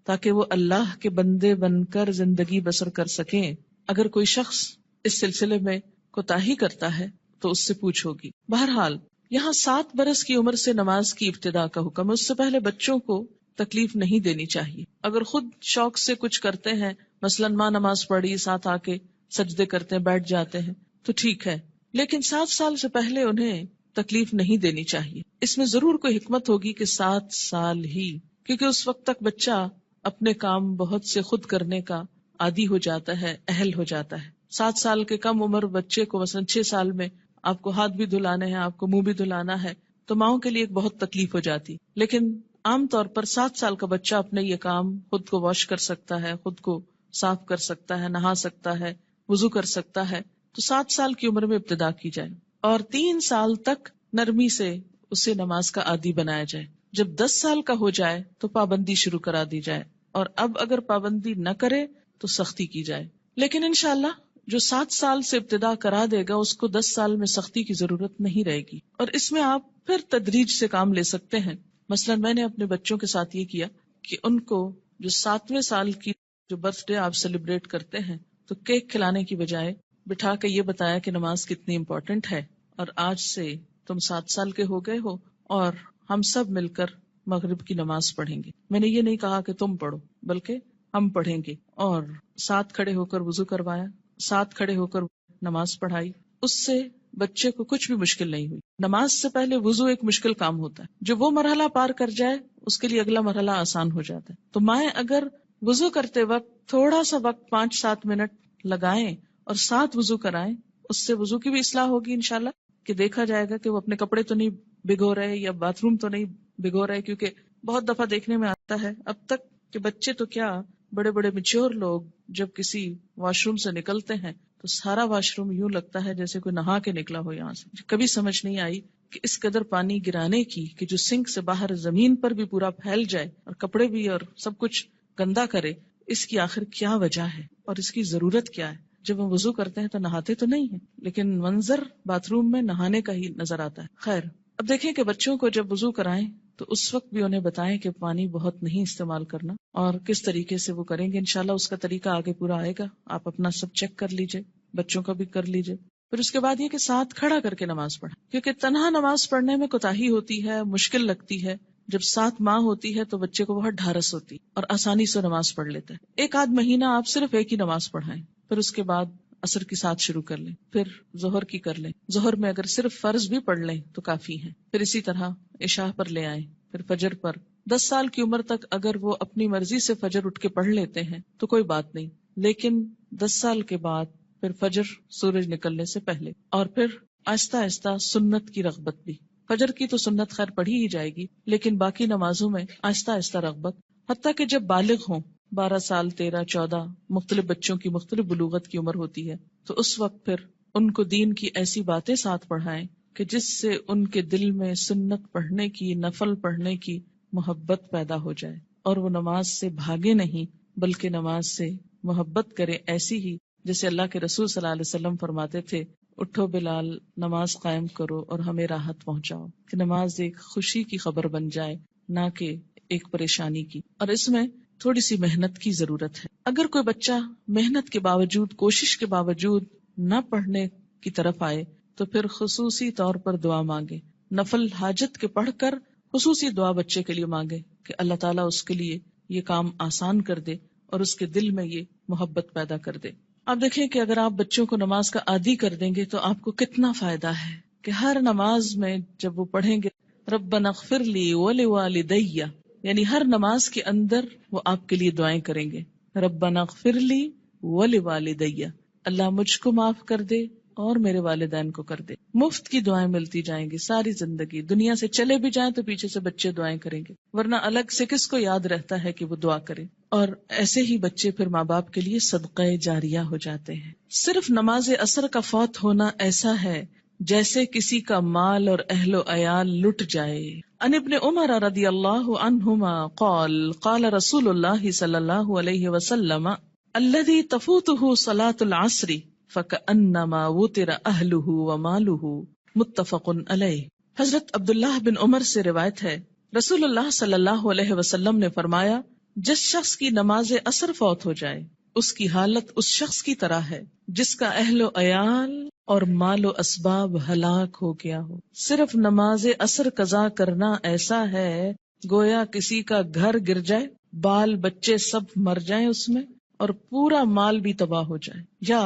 تاکہ وہ اللہ کے بندے بن کر زندگی بسر کر سکیں. اگر کوئی شخص اس سلسلے میں کوتاہی کرتا ہے تو اس سے پوچھ ہوگی. بہرحال یہاں 7 برس کی عمر سے نماز کی ابتدا کا حکم ہے. اس سے پہلے بچوں کو تکلیف نہیں دینی چاہیے. اگر خود شوق سے کچھ کرتے ہیں، مثلاً ماں نماز پڑھی، ساتھ آ کے سجدے کرتے ہیں، بیٹھ جاتے ہیں، تو ٹھیک ہے، لیکن 7 سال سے پہلے انہیں تکلیف نہیں دینی چاہیے. اس میں ضرور کوئی حکمت ہوگی کہ 7 سال ہی، کیونکہ اس وقت تک بچہ اپنے کام بہت سے خود کرنے کا عادی ہو جاتا ہے، اہل ہو جاتا ہے. 7 سال کے کم عمر بچے کو مثلاً 6 سال میں آپ کو ہاتھ بھی دھلانے ہیں، آپ کو منہ بھی دھلانا ہے، تو ماؤں کے لیے ایک بہت تکلیف ہو جاتی. لیکن عام طور پر 7 سال کا بچہ اپنے یہ کام خود کو واش کر سکتا ہے، خود کو صاف کر سکتا ہے، نہا سکتا ہے، وضو کر سکتا ہے. تو 7 سال کی عمر میں ابتدا کی جائے اور 3 سال تک نرمی سے اسے نماز کا عادی بنایا جائے. جب 10 سال کا ہو جائے تو پابندی شروع کرا دی جائے، اور اب اگر پابندی نہ کرے تو سختی کی جائے. لیکن انشاءاللہ جو 7 سال سے ابتدا کرا دے گا اس کو 10 سال میں سختی کی ضرورت نہیں رہے گی، اور اس میں آپ پھر تدریج سے کام لے سکتے ہیں. مثلا میں نے اپنے بچوں کے ساتھ یہ کیا کہ ان کو جو 7ویں سال کی جو برتھ ڈے آپ سیلیبریٹ کرتے ہیں تو کیک کھلانے کی بجائے بٹھا کے یہ بتایا کہ نماز کتنی امپورٹنٹ ہے، اور آج سے تم 7 سال کے ہو گئے ہو اور ہم سب مل کر مغرب کی نماز پڑھیں گے. میں نے یہ نہیں کہا کہ تم پڑھو، بلکہ ہم پڑھیں گے، اور ساتھ کھڑے ہو کر وضو کروایا، ساتھ کھڑے ہو کر نماز پڑھائی. اس سے بچے کو کچھ بھی مشکل نہیں ہوئی. نماز سے پہلے وضو ایک مشکل کام ہوتا ہے، جو وہ مرحلہ پار کر جائے اس کے لیے اگلا مرحلہ آسان ہو جاتا ہے. تو مائیں اگر وضو کرتے وقت تھوڑا سا وقت 5-7 منٹ لگائیں اور ساتھ وضو کرائیں، اس سے وضو کی بھی اصلاح ہوگی انشاءاللہ، کہ دیکھا جائے گا کہ وہ اپنے کپڑے تو نہیں بھگو رہے یا باتھ روم تو نہیں بھگو رہے. کیونکہ بہت دفعہ دیکھنے میں آتا ہے اب تک کہ بچے تو کیا، بڑے بڑے میچور لوگ جب کسی واش روم سے نکلتے ہیں تو سارا واش روم یوں لگتا ہے جیسے کوئی نہا کے نکلا ہو یہاں سے. کبھی سمجھ نہیں آئی کہ اس قدر پانی گرانے کی، کہ جو سنک سے باہر زمین پر بھی پورا پھیل جائے اور کپڑے بھی اور سب کچھ گندا کرے، اس کی آخر کیا وجہ ہے اور اس کی ضرورت کیا ہے؟ جب ہم وضو کرتے ہیں تو نہاتے تو نہیں ہیں، لیکن منظر باتھ روم میں نہانے کا ہی نظر آتا ہے. خیر، اب دیکھیں کہ بچوں کو جب وضو کرائیں تو اس وقت بھی انہیں بتائیں کہ پانی بہت نہیں استعمال کرنا، اور کس طریقے سے وہ کریں گے. انشاءاللہ اس کا طریقہ آگے پورا آئے گا، آپ اپنا سب چیک کر لیجئے، بچوں کا بھی کر لیجئے. پھر اس کے بعد یہ کہ ساتھ کھڑا کر کے نماز پڑھیں، کیونکہ تنہا نماز پڑھنے میں کوتاہی ہوتی ہے، مشکل لگتی ہے. جب ساتھ ماں ہوتی ہے تو بچے کو بہت ڈھارس ہوتی اور آسانی سے نماز پڑھ لیتا ہے. 1 آدھ مہینہ آپ صرف ایک ہی نماز پڑھائیں، پھر اس کے بعد عصر کی ساتھ شروع کر لیں، پھر ظہر کی کر لیں. ظہر میں اگر صرف فرض بھی پڑھ لیں تو کافی ہے. پھر اسی طرح عشاء پر لے آئیں، پھر فجر پر. 10 سال کی عمر تک اگر وہ اپنی مرضی سے فجر اٹھ کے پڑھ لیتے ہیں تو کوئی بات نہیں، لیکن 10 سال کے بعد پھر فجر سورج نکلنے سے پہلے، اور پھر آہستہ آہستہ سنت کی رغبت بھی. فجر کی تو سنت خیر پڑھی ہی جائے گی، لیکن باقی نمازوں میں آہستہ آہستہ رغبت، حتیٰ کہ جب بالغ ہوں، 12 سال 13 14، مختلف بچوں کی مختلف بلوغت کی عمر ہوتی ہے، تو اس وقت پھر ان کو دین کی ایسی باتیں ساتھ پڑھائیں کہ جس سے ان کے دل میں سنت پڑھنے کی، نفل پڑھنے کی محبت پیدا ہو جائے، اور وہ نماز سے بھاگے نہیں بلکہ نماز سے محبت کرے، ایسی ہی جیسے اللہ کے رسول صلی اللہ علیہ وسلم فرماتے تھے، اٹھو بلال، نماز قائم کرو اور ہمیں راحت پہنچاؤ. کہ نماز ایک خوشی کی خبر بن جائے، نہ کہ ایک پریشانی کی. اور اس میں تھوڑی سی محنت کی ضرورت ہے. اگر کوئی بچہ محنت کے باوجود، کوشش کے باوجود نہ پڑھنے کی طرف آئے تو پھر خصوصی طور پر دعا مانگے، نفل حاجت کے پڑھ کر خصوصی دعا بچے کے لیے مانگے کہ اللہ تعالیٰ اس کے لیے یہ کام آسان کر دے اور اس کے دل میں یہ محبت پیدا کر دے. آپ دیکھیں کہ اگر آپ بچوں کو نماز کا عادی کر دیں گے تو آپ کو کتنا فائدہ ہے کہ ہر نماز میں جب وہ پڑھیں گے ربنا اغفر لی ولوالدی، یعنی ہر نماز کے اندر وہ آپ کے لیے دعائیں کریں گے. ربنا اغفر لی ولوالدی، اللہ مجھ کو معاف کر دے اور میرے والدین کو کر دے. مفت کی دعائیں ملتی جائیں گی ساری زندگی. دنیا سے چلے بھی جائیں تو پیچھے سے بچے دعائیں کریں گے، ورنہ الگ سے کس کو یاد رہتا ہے کہ وہ دعا کرے. اور ایسے ہی بچے پھر ماں باپ کے لیے صدقہ جاریہ ہو جاتے ہیں. صرف نماز عصر کا فوت ہونا ایسا ہے جیسے کسی کا مال اور اہل و عیال لٹ جائے. عن ابن عمر رضی اللہ عنہما قال قال رسول اللہ صلی اللہ علیہ وسلم الذي تفوته صلاة العصر فكأنما وتر أهله وماله متفق علیہ. حضرت عبداللہ بن عمر سے روایت ہے، رسول اللہ صلی اللہ علیہ وسلم نے فرمایا، جس شخص کی نماز عصر فوت ہو جائے اس کی حالت اس شخص کی طرح ہے جس کا اہل و عیال اور مال و اسباب ہلاک ہو گیا ہو. صرف نماز عصر قضا کرنا ایسا ہے گویا کسی کا گھر گر جائے، بال بچے سب مر جائیں اس میں، اور پورا مال بھی تباہ ہو جائے، یا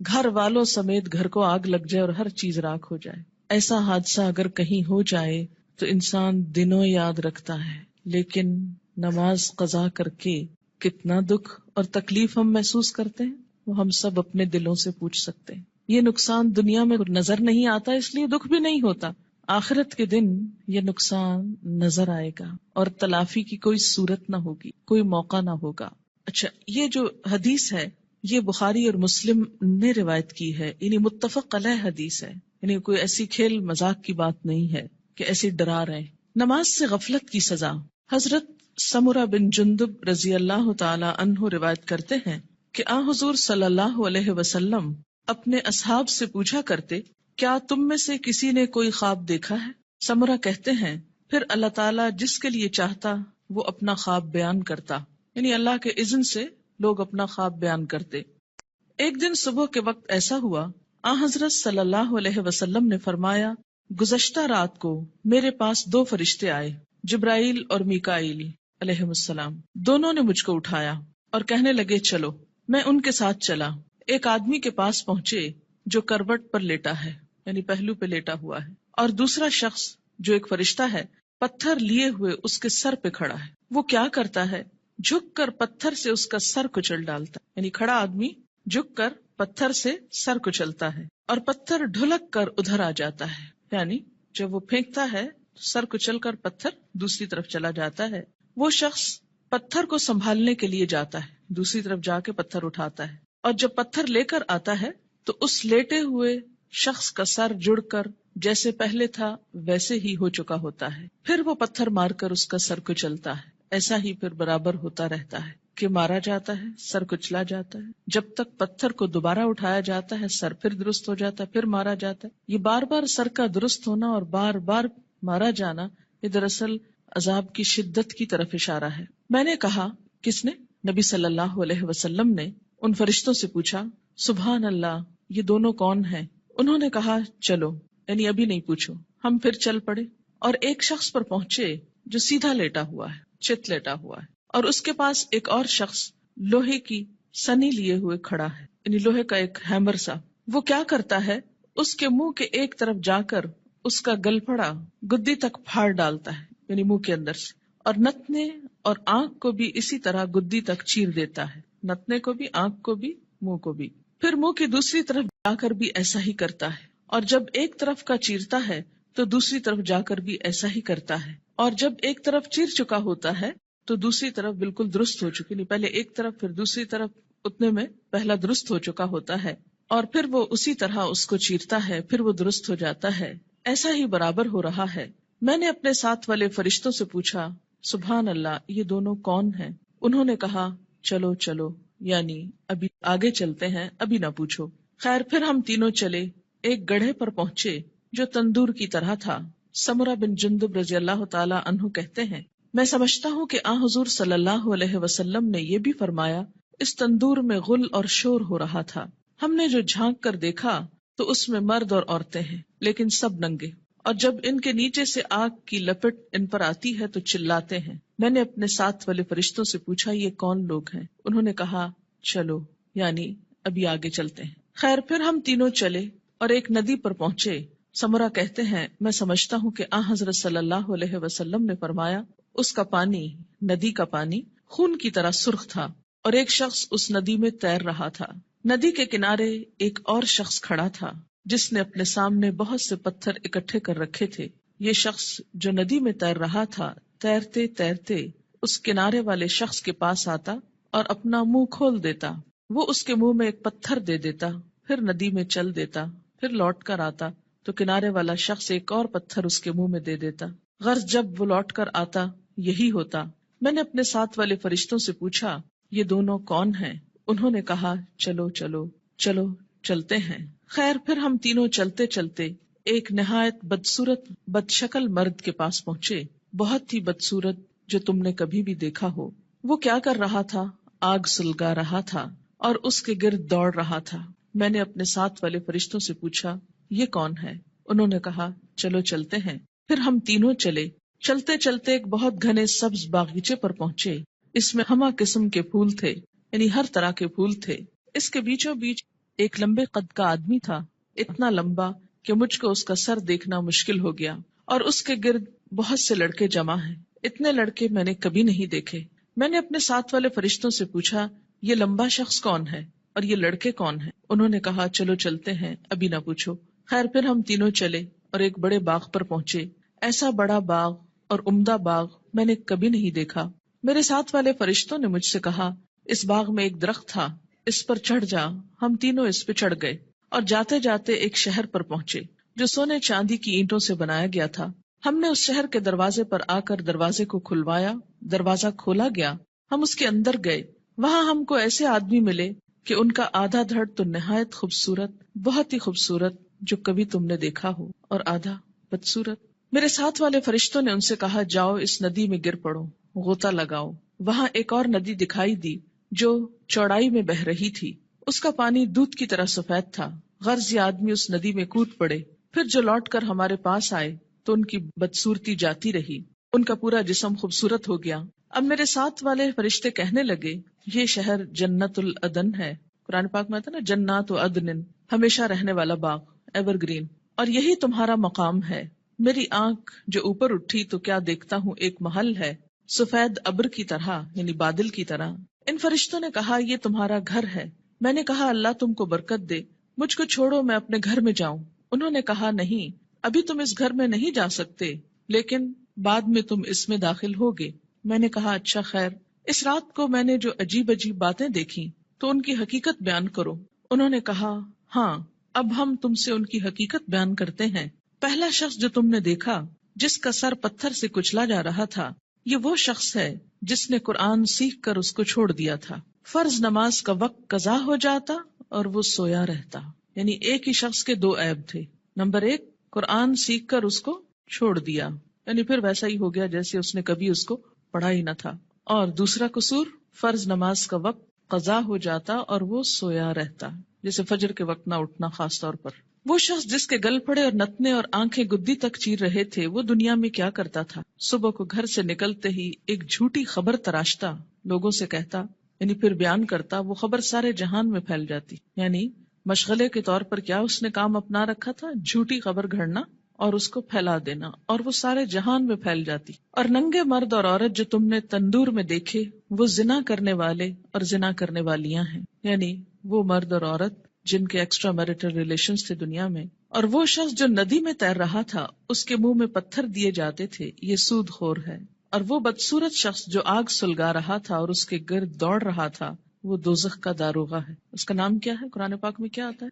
گھر والوں سمیت گھر کو آگ لگ جائے اور ہر چیز راکھ ہو جائے. ایسا حادثہ اگر کہیں ہو جائے تو انسان دنوں یاد رکھتا ہے، لیکن نماز قضا کر کے کتنا دکھ اور تکلیف ہم محسوس کرتے ہیں وہ ہم سب اپنے دلوں سے پوچھ سکتے ہیں. یہ نقصان دنیا میں نظر نہیں آتا اس لیے دکھ بھی نہیں ہوتا، آخرت کے دن یہ نقصان نظر آئے گا اور تلافی کی کوئی صورت نہ ہوگی، کوئی موقع نہ ہوگا. اچھا، یہ جو حدیث ہے یہ بخاری اور مسلم نے روایت کی ہے، یعنی متفق علیہ حدیث ہے، یعنی کوئی ایسی کھیل مذاق کی بات نہیں ہے کہ ایسی ڈرا رہے. نماز سے غفلت کی سزا. حضرت سمرہ بن جندب رضی اللہ تعالی عنہ روایت کرتے ہیں کہ آن حضور صلی اللہ علیہ وسلم اپنے اصحاب سے پوچھا کرتے، کیا تم میں سے کسی نے کوئی خواب دیکھا ہے؟ سمرہ کہتے ہیں پھر اللہ تعالیٰ جس کے لیے چاہتا وہ اپنا خواب بیان کرتا، یعنی اللہ کے اذن سے لوگ اپنا خواب بیان کرتے. ایک دن صبح کے وقت ایسا ہوا، آن حضرت صلی اللہ علیہ وسلم نے فرمایا، گزشتہ رات کو میرے پاس 2 فرشتے آئے، جبرائیل اور میکائیل علیہ السلام. دونوں نے مجھ کو اٹھایا اور کہنے لگے چلو. میں ان کے ساتھ چلا. ایک آدمی کے پاس پہنچے جو کروٹ پر لیٹا ہے، یعنی پہلو پہ لیٹا ہوا ہے، اور دوسرا شخص جو ایک فرشتہ ہے پتھر لیے ہوئے اس کے سر پہ کھڑا ہے. وہ کیا کرتا ہے؟ جھک کر پتھر سے اس کا سر کچل ڈالتا ہے. یعنی کھڑا آدمی جھک کر پتھر سے سر کچلتا ہے اور پتھر ڈھلک کر ادھر آ جاتا ہے. یعنی جب وہ پھینکتا ہے سر کچل کر پتھر دوسری طرف چلا جاتا ہے. وہ شخص پتھر کو سنبھالنے کے لیے جاتا ہے، دوسری طرف جا کے پتھر اٹھاتا ہے، اور جب پتھر لے کر آتا ہے تو اس لیٹے ہوئے شخص کا سر جڑ کر جیسے پہلے تھا ویسے ہی ہو چکا ہوتا ہے. پھر وہ پتھر مار کر اس کا سر کچلتا ہے. ایسا ہی پھر برابر ہوتا رہتا ہے کہ مارا جاتا ہے، سر کچلا جاتا ہے، جب تک پتھر کو دوبارہ اٹھایا جاتا ہے سر پھر درست ہو جاتا ہے، پھر مارا جاتا ہے. یہ بار بار سر کا درست ہونا اور بار بار مارا جانا یہ دراصل عذاب کی شدت کی طرف اشارہ ہے. میں نے کہا، کس نے؟ نبی صلی اللہ علیہ وسلم نے ان فرشتوں سے پوچھا، سبحان اللہ، یہ دونوں کون ہیں؟ انہوں نے کہا چلو، یعنی ابھی نہیں پوچھو. ہم پھر چل پڑے اور ایک شخص پر پہنچے جو سیدھا لیٹا ہوا ہے، چت لیٹا ہوا ہے، اور اس کے پاس ایک اور شخص لوہے کی سنی لیے ہوئے کھڑا ہے، یعنی لوہے کا ایک ہیمر سا. وہ کیا کرتا ہے؟ اس کے منہ کے ایک طرف جا کر اس کا گلپھڑا گدی تک پھاڑ ڈالتا ہے، یعنی منہ کے اندر سے، اور نتنے اور آنکھ کو بھی اسی طرح گدی تک چیر دیتا ہے، نتنے کو بھی، آنکھ کو بھی، منہ کو بھی. پھر منہ کی دوسری طرف جا کر بھی ایسا ہی کرتا ہے، اور جب ایک طرف کا چیرتا ہے تو دوسری طرف جا کر بھی ایسا ہی کرتا ہے، اور جب ایک طرف چیر چکا ہوتا ہے تو دوسری طرف بالکل درست ہو چکی، نہیں پہلے ایک طرف پھر دوسری طرف، اتنے میں پہلا درست ہو چکا ہوتا ہے، اور پھر وہ اسی طرح اس کو چیرتا ہے، پھر وہ درست ہو جاتا ہے. ایسا ہی برابر ہو رہا ہے. میں نے اپنے ساتھ والے فرشتوں سے پوچھا، سبحان اللہ، یہ دونوں کون ہیں؟ انہوں نے کہا چلو چلو، یعنی ابھی آگے چلتے ہیں، ابھی نہ پوچھو. خیر، پھر ہم تینوں چلے. ایک گڑھے پر پہنچے جو تندور کی طرح تھا. سمرہ بن جندب رضی اللہ تعالی عنہ کہتے ہیں، میں سمجھتا ہوں کہ حضور صلی اللہ علیہ وسلم نے یہ بھی فرمایا، اس تندور میں غل اور شور ہو رہا تھا. ہم نے جو جھانک کر دیکھا تو اس میں مرد اور عورتیں ہیں، لیکن سب ننگے، اور جب ان کے نیچے سے آگ کی لپٹ ان پر آتی ہے تو چلاتے ہیں. میں نے اپنے ساتھ والے فرشتوں سے پوچھا، یہ کون لوگ ہیں؟ انہوں نے کہا چلو، یعنی ابھی آگے چلتے ہیں. خیر، پھر ہم تینوں چلے اور ایک ندی پر پہنچے. سمرہ کہتے ہیں، میں سمجھتا ہوں کہ حضرت صلی اللہ علیہ وسلم نے فرمایا، اس کا پانی، ندی کا پانی خون کی طرح سرخ تھا، اور ایک شخص اس ندی میں تیر رہا تھا. ندی کے کنارے ایک اور شخص کھڑا تھا جس نے اپنے سامنے بہت سے پتھر اکٹھے کر رکھے تھے. یہ شخص جو ندی میں تیر رہا تھا، تیرتے تیرتے اس کنارے والے شخص کے پاس آتا اور اپنا منہ کھول دیتا. وہ اس کے منہ میں ایک پتھر دے دیتا، پھر ندی میں چل دیتا، پھر لوٹ کر آتا تو کنارے والا شخص ایک اور پتھر اس کے منہ میں دے دیتا. غرض جب وہ لوٹ کر آتا یہی ہوتا. میں نے اپنے ساتھ والے فرشتوں سے پوچھا، یہ دونوں کون ہیں؟ انہوں نے کہا چلو چلو چلو، چلتے ہیں. خیر، پھر ہم تینوں چلتے چلتے ایک نہایت بدصورت بد شکل مرد کے پاس پہنچے، بہت ہی بدصورت جو تم نے کبھی بھی دیکھا ہو. وہ کیا کر رہا تھا؟ آگ سلگا رہا تھا اور اس کے گرد دوڑ رہا تھا. میں نے اپنے ساتھ والے فرشتوں سے پوچھا، یہ کون ہے؟ انہوں نے کہا چلو چلتے ہیں. پھر ہم تینوں چلے. چلتے چلتے ایک بہت گھنے سبز باغیچے پر پہنچے. اس میں ہمہ قسم کے پھول تھے، یعنی ہر طرح کے پھول تھے. اس کے بیچوں بیچ ایک لمبے قد کا آدمی تھا، اتنا لمبا کہ مجھ کو اس کا سر دیکھنا مشکل ہو گیا، اور اس کے گرد بہت سے لڑکے جمع ہیں. اتنے لڑکے میں نے کبھی نہیں دیکھے. میں نے اپنے ساتھ والے فرشتوں سے پوچھا، یہ لمبا شخص کون ہے اور یہ لڑکے کون ہیں؟ انہوں نے کہا چلو چلتے ہیں، ابھی نہ پوچھو. خیر، پھر ہم تینوں چلے اور ایک بڑے باغ پر پہنچے. ایسا بڑا باغ اور عمدہ باغ میں نے کبھی نہیں دیکھا. میرے ساتھ والے فرشتوں نے مجھ سے کہا، اس باغ میں ایک درخت تھا، اس پر چڑھ جا. ہم تینوں اس پہ چڑھ گئے اور جاتے جاتے ایک شہر پر پہنچے جو سونے چاندی کی اینٹوں سے بنایا گیا تھا. ہم نے اس شہر کے دروازے پر آ کر دروازے کو کھلوایا. دروازہ کھولا گیا، ہم اس کے اندر گئے. وہاں ہم کو ایسے آدمی ملے کہ ان کا آدھا دھڑ تو نہایت خوبصورت، بہت ہی خوبصورت جو کبھی تم نے دیکھا ہو، اور آدھا بدصورت. میرے ساتھ والے فرشتوں نے ان سے کہا، جاؤ اس ندی میں گر پڑو، غوطہ لگاؤ. وہاں ایک اور ندی دکھائی دی جو چوڑائی میں بہ رہی تھی. اس کا پانی دودھ کی طرح سفید تھا، غرض یہ آدمی اس ندی میں کود پڑے، پھر جو لوٹ کر ہمارے پاس آئے تو ان کی بدصورتی جاتی رہی، ان کا پورا جسم خوبصورت ہو گیا۔ اب میرے ساتھ والے فرشتے کہنے لگے یہ شہر جنت العدن ہے، قرآن پاک میں آتا ہے نا جنات و عدن، ہمیشہ رہنے والا باغ، ایور گرین، اور یہی تمہارا مقام ہے۔ میری آنکھ جو اوپر اٹھی تو کیا دیکھتا ہوں، ایک محل ہے سفید ابر کی طرح، یعنی بادل کی طرح۔ ان فرشتوں نے کہا یہ تمہارا گھر ہے۔ میں نے کہا اللہ تم کو برکت دے، مجھ کو چھوڑو میں اپنے گھر میں جاؤں۔ انہوں نے کہا نہیں، ابھی تم اس گھر میں نہیں جا سکتے، لیکن بعد میں تم اس میں داخل ہوگے۔ میں نے کہا اچھا خیر، اس رات کو میں نے جو عجیب عجیب باتیں دیکھی تو ان کی حقیقت بیان کرو۔ انہوں نے کہا ہاں، اب ہم تم سے ان کی حقیقت بیان کرتے ہیں۔ پہلا شخص جو تم نے دیکھا جس کا سر پتھر سے کچلا جا رہا تھا، یہ وہ شخص ہے جس نے قرآن سیکھ کر اس کو چھوڑ دیا تھا۔ فرض نماز کا وقت قضا ہو جاتا اور وہ سویا رہتا، یعنی ایک ہی شخص کے دو عیب تھے۔ نمبر ایک، قرآن سیکھ کر اس کو چھوڑ دیا، یعنی پھر ویسا ہی ہو گیا جیسے اس نے کبھی اس کو پڑھا ہی نہ تھا۔ اور دوسرا قصور، فرض نماز کا وقت قضا ہو جاتا اور وہ سویا رہتا، جیسے فجر کے وقت نہ اٹھنا خاص طور پر۔ وہ شخص جس کے گل پھڑے اور نتنے اور آنکھیں گدی تک چیر رہے تھے، وہ دنیا میں کیا کرتا تھا؟ صبح کو گھر سے نکلتے ہی ایک جھوٹی خبر تراشتا، لوگوں سے کہتا، یعنی پھر بیان کرتا، وہ خبر سارے جہان میں پھیل جاتی۔ یعنی مشغلے کے طور پر کیا اس نے کام اپنا رکھا تھا؟ جھوٹی خبر گھڑنا اور اس کو پھیلا دینا، اور وہ سارے جہان میں پھیل جاتی۔ اور ننگے مرد اور عورت جو تم نے تندور میں دیکھے، وہ زنا کرنے والے اور زنا کرنے والیاں ہیں، یعنی وہ مرد اور عورت جن کے ایکسٹرا میرٹل ریلیشنز تھے دنیا میں۔ اور وہ شخص جو ندی میں تیر رہا تھا، اس کے منہ میں پتھر دیے جاتے تھے، یہ سود خور ہے۔ اور وہ بدصورت شخص جو آگ سلگا رہا تھا اور اس کے گرد دوڑ رہا تھا، وہ دوزخ کا داروغہ ہے۔ اس کا نام کیا ہے؟ قرآن پاک میں کیا آتا ہے؟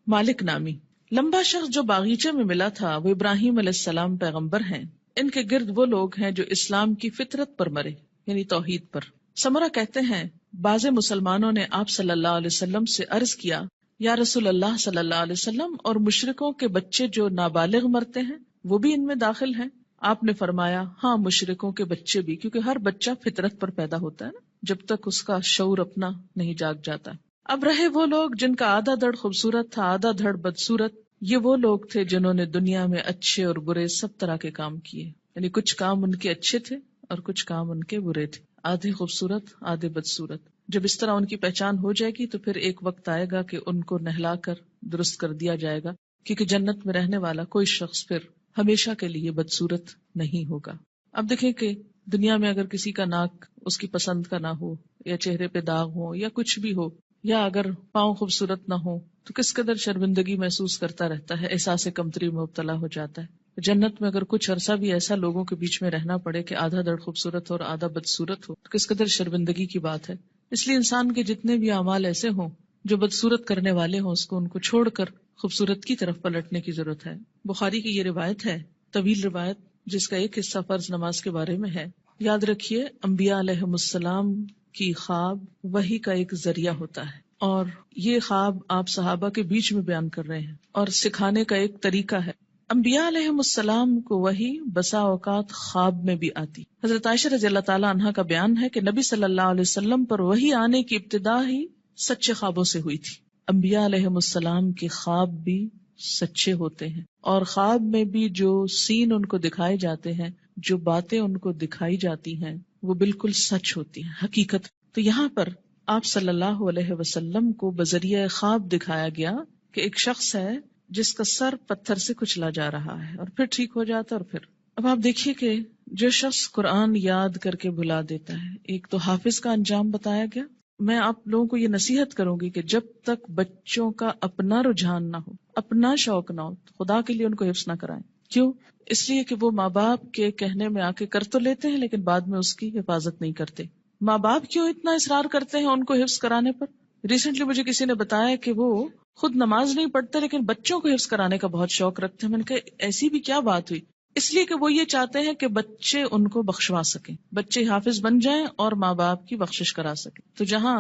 مالک نامی۔ لمبا شخص جو باغیچے میں ملا تھا، وہ ابراہیم علیہ السلام پیغمبر ہیں۔ ان کے گرد وہ لوگ ہیں جو اسلام کی فطرت پر مرے، یعنی توحید پر۔ سمرہ کہتے ہیں بعض مسلمانوں نے آپ صلی اللہ علیہ وسلم سے عرض کیا، یا رسول اللہ صلی اللہ علیہ وسلم، اور مشرکوں کے بچے جو نابالغ مرتے ہیں وہ بھی ان میں داخل ہیں؟ آپ نے فرمایا ہاں، مشرکوں کے بچے بھی، کیونکہ ہر بچہ فطرت پر پیدا ہوتا ہے نا، جب تک اس کا شعور اپنا نہیں جاگ جاتا۔ اب رہے وہ لوگ جن کا آدھا دھڑ خوبصورت تھا، آدھا دھڑ بدصورت، یہ وہ لوگ تھے جنہوں نے دنیا میں اچھے اور برے سب طرح کے کام کیے، یعنی کچھ کام ان کے اچھے تھے اور کچھ کام ان کے برے تھے، آدھے خوبصورت آدھے بدصورت۔ جب اس طرح ان کی پہچان ہو جائے گی تو پھر ایک وقت آئے گا کہ ان کو نہلا کر درست کر دیا جائے گا، کیونکہ جنت میں رہنے والا کوئی شخص پھر ہمیشہ کے لیے بدصورت نہیں ہوگا۔ اب دیکھیں کہ دنیا میں اگر کسی کا ناک اس کی پسند کا نہ ہو، یا چہرے پہ داغ ہو، یا کچھ بھی ہو، یا اگر پاؤں خوبصورت نہ ہو، تو کس قدر شرمندگی محسوس کرتا رہتا ہے، احساس کمتری میں مبتلا ہو جاتا ہے۔ جنت میں اگر کچھ عرصہ بھی ایسا لوگوں کے بیچ میں رہنا پڑے کہ آدھا دھڑ خوبصورت ہو اور آدھا بدصورت ہو، تو کس قدر شرمندگی کی بات ہے۔ اس لیے انسان کے جتنے بھی اعمال ایسے ہوں جو بدصورت کرنے والے ہوں، اس کو ان کو چھوڑ کر خوبصورت کی طرف پلٹنے کی ضرورت ہے۔ بخاری کی یہ روایت ہے، طویل روایت، جس کا ایک حصہ فرض نماز کے بارے میں ہے۔ یاد رکھیے، انبیاء علیہم السلام کی خواب وحی کا ایک ذریعہ ہوتا ہے، اور یہ خواب آپ صحابہ کے بیچ میں بیان کر رہے ہیں اور سکھانے کا ایک طریقہ ہے۔ انبیاء علیہم السلام کو وحی بسا اوقات خواب میں بھی آتی۔ حضرت عائشہ رضی اللہ تعالی عنہا کا بیان ہے کہ نبی صلی اللہ علیہ وسلم پر وحی آنے کی ابتدا ہی سچے خوابوں سے ہوئی تھی۔ انبیاء علیہم السلام کے خواب بھی سچے ہوتے ہیں، اور خواب میں بھی جو سین ان کو دکھائے جاتے ہیں، جو باتیں ان کو دکھائی جاتی ہیں، وہ بالکل سچ ہوتی ہیں، حقیقت۔ تو یہاں پر آپ صلی اللہ علیہ وسلم کو بذریعہ خواب دکھایا گیا کہ ایک شخص ہے جس کا سر پتھر سے کچلا جا رہا ہے اور پھر ٹھیک ہو جاتا ہے۔ اور پھر اب آپ دیکھیے کہ جو شخص قرآن یاد کر کے بھلا دیتا ہے، ایک تو حافظ کا انجام بتایا گیا۔ میں آپ لوگوں کو یہ نصیحت کروں گی کہ جب تک بچوں کا اپنا رجحان نہ ہو، اپنا شوق نہ ہو، خدا کے لیے ان کو حفظ نہ کرائیں۔ کیوں؟ اس لیے کہ وہ ماں باپ کے کہنے میں آ کے کر تو لیتے ہیں، لیکن بعد میں اس کی حفاظت نہیں کرتے۔ ماں باپ کیوں اتنا اصرار کرتے ہیں ان کو حفظ کرانے پر؟ ریسنٹلی مجھے کسی نے بتایا کہ وہ خود نماز نہیں پڑھتے لیکن بچوں کو حفظ کرانے کا بہت شوق رکھتے ہیں۔ میں نے کہا ایسی بھی کیا بات ہوئی؟ اس لیے کہ وہ یہ چاہتے ہیں کہ بچے ان کو بخشوا سکیں، بچے حافظ بن جائیں اور ماں باپ کی بخشش کرا سکیں۔ تو جہاں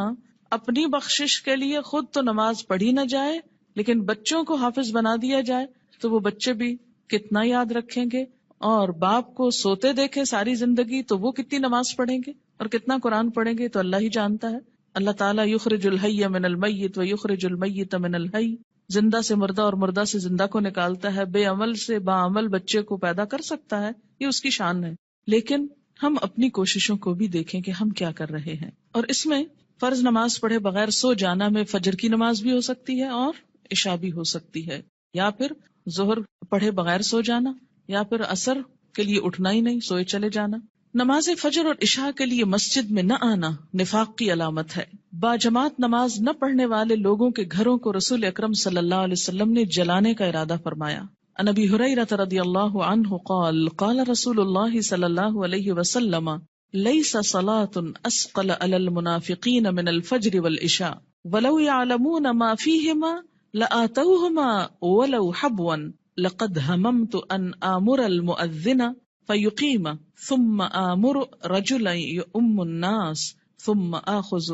اپنی بخشش کے لیے خود تو نماز پڑھی نہ جائے لیکن بچوں کو حافظ بنا دیا جائے، تو وہ بچے بھی کتنا یاد رکھیں گے، اور باپ کو سوتے دیکھیں ساری زندگی تو وہ کتنی نماز پڑھیں گے اور کتنا قرآن پڑھیں گے تو اللہ ہی جانتا ہے۔ اللہ تعالیٰ یخرج الحی من المیت و یخرج المیت من الحی، زندہ سے مردہ اور مردہ سے زندہ کو نکالتا ہے، بے عمل سے باعمل بچے کو پیدا کر سکتا ہے، یہ اس کی شان ہے. لیکن ہم اپنی کوششوں کو بھی دیکھیں کہ ہم کیا کر رہے ہیں. اور اس میں فرض نماز پڑھے بغیر سو جانا میں فجر کی نماز بھی ہو سکتی ہے اور عشاء بھی ہو سکتی ہے، یا پھر ظہر پڑھے بغیر سو جانا، یا پھر عصر کے لیے اٹھنا ہی نہیں، سوئے چلے جانا. نماز فجر اور عشاء کے لیے مسجد میں نہ آنا نفاق کی علامت ہے. باجماعت نماز نہ پڑھنے والے لوگوں کے گھروں کو رسول اکرم صلی اللہ علیہ وسلم نے جلانے کا ارادہ فرمایا. عن ابی ہریرہ رضی اللہ عنہ قال قال رسول اللہ صلی اللہ علیہ وسلم لیس صلاة اسقل علی المنافقین من الفجر والعشاء ولو يعلمون ما فيهما لآتوهما ولو حبوا لقد هممت ان آمر المؤذن فيقيم ثم آمر رجلا يؤم الناس ثم آخذ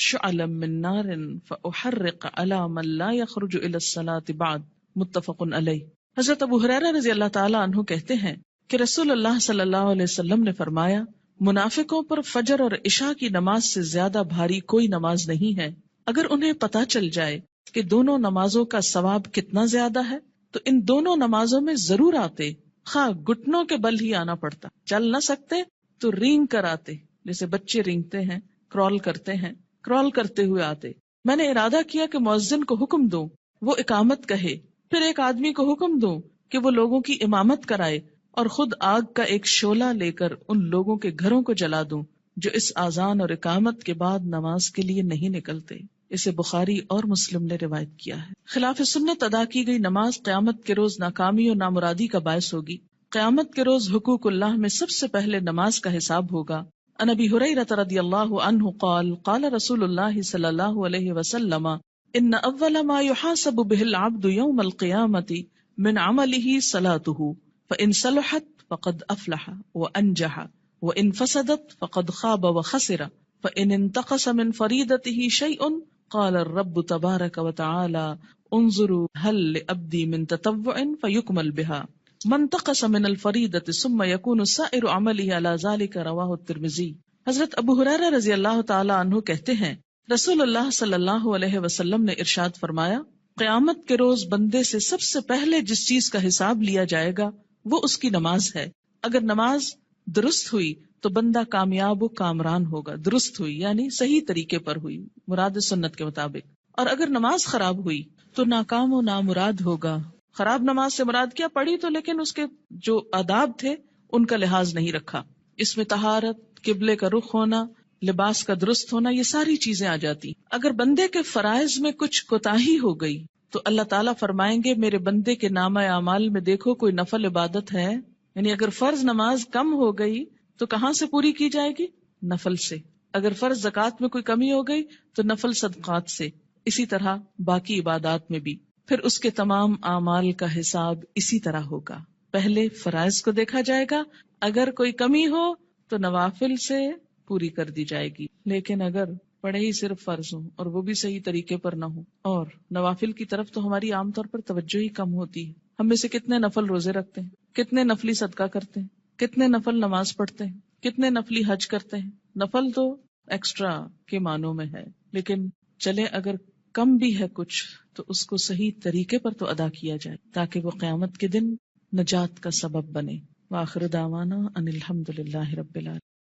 شعلا من نار فأحرق على من لا يخرج إلى الصلاة بعد. متفق علیہ. حضرت ابو ہریرہ رضی اللہ تعالی عنہ کہتے ہیں کہ رسول اللہ صلی اللہ علیہ وسلم نے فرمایا، منافقوں پر فجر اور عشاء کی نماز سے زیادہ بھاری کوئی نماز نہیں ہے. اگر انہیں پتا چل جائے کہ دونوں نمازوں کا ثواب کتنا زیادہ ہے تو ان دونوں نمازوں میں ضرور آتے، خواہ گھٹنوں کے بل ہی آنا پڑتا. چل نہ سکتے تو رینگ کر آتے، جیسے بچے رینگتے ہیں، کرال کرتے ہیں، کرال کرتے ہوئے آتے. میں نے ارادہ کیا کہ مؤذن کو حکم دوں وہ اقامت کہے، پھر ایک آدمی کو حکم دوں کہ وہ لوگوں کی امامت کرائے، اور خود آگ کا ایک شعلہ لے کر ان لوگوں کے گھروں کو جلا دوں جو اس اذان اور اقامت کے بعد نماز کے لیے نہیں نکلتے. اسے بخاری اور مسلم نے روایت کیا ہے. خلاف سنت ادا کی گئی نماز قیامت کے روز ناکامی اور نامرادی کا باعث ہوگی. قیامت کے روز حقوق اللہ میں سب سے پہلے نماز کا حساب ہوگا. عن ابی ہریرہ رضی اللہ عنہ قال قال رسول اللہ صلی اللہ علیہ وسلم ان اول ما يحاسب به العبد يوم القيامة من عمله صلاته فإن صلحت فقد أفلح وأنجح وإن فسدت فقد خاب وخسر فإن انتقص من فريضته شيء قال الرب تبارك وتعالى انظروا هل لعبدي من تطوع فيكمل بها من انتقص من الفريضة ثم يكون سائر عمله على ذلك رواه الترمذي. حضرت ابو ہریرہ رضی اللہ تعالی عنہ کہتے ہیں رسول اللہ صلی اللہ علیہ وسلم نے ارشاد فرمایا، قیامت کے روز بندے سے سب سے پہلے جس چیز کا حساب لیا جائے گا وہ اس کی نماز ہے. اگر نماز درست ہوئی تو بندہ کامیاب و کامران ہوگا. درست ہوئی یعنی صحیح طریقے پر ہوئی، مراد سنت کے مطابق. اور اگر نماز خراب ہوئی تو ناکام و نامراد ہوگا. خراب نماز سے مراد کیا؟ پڑھی تو لیکن اس کے جو آداب تھے ان کا لحاظ نہیں رکھا. اس میں طہارت، قبلے کا رخ ہونا، لباس کا درست ہونا، یہ ساری چیزیں آ جاتی. اگر بندے کے فرائض میں کچھ کوتاہی ہو گئی تو اللہ تعالیٰ فرمائیں گے میرے بندے کے نامہ اعمال میں دیکھو کوئی نفل عبادت ہے. یعنی اگر فرض نماز کم ہو گئی تو کہاں سے پوری کی جائے گی؟ نفل سے. اگر فرض زکوٰۃ میں کوئی کمی ہو گئی تو نفل صدقات سے. اسی طرح باقی عبادات میں بھی. پھر اس کے تمام اعمال کا حساب اسی طرح ہوگا. پہلے فرائض کو دیکھا جائے گا، اگر کوئی کمی ہو تو نوافل سے پوری کر دی جائے گی. لیکن اگر پڑھے ہی صرف فرض ہوں اور وہ بھی صحیح طریقے پر نہ ہو، اور نوافل کی طرف تو ہماری عام طور پر توجہ ہی کم ہوتی ہے. ہم میں سے کتنے نفل روزے رکھتے ہیں، کتنے نفلی صدقہ کرتے ہیں، کتنے نفل نماز پڑھتے ہیں، کتنے نفلی حج کرتے ہیں. نفل تو ایکسٹرا کے معنوں میں ہے، لیکن چلے اگر کم بھی ہے کچھ تو اس کو صحیح طریقے پر تو ادا کیا جائے تاکہ وہ قیامت کے دن نجات کا سبب بنے. وآخر دعوانا ان الحمد للہ رب العالمین.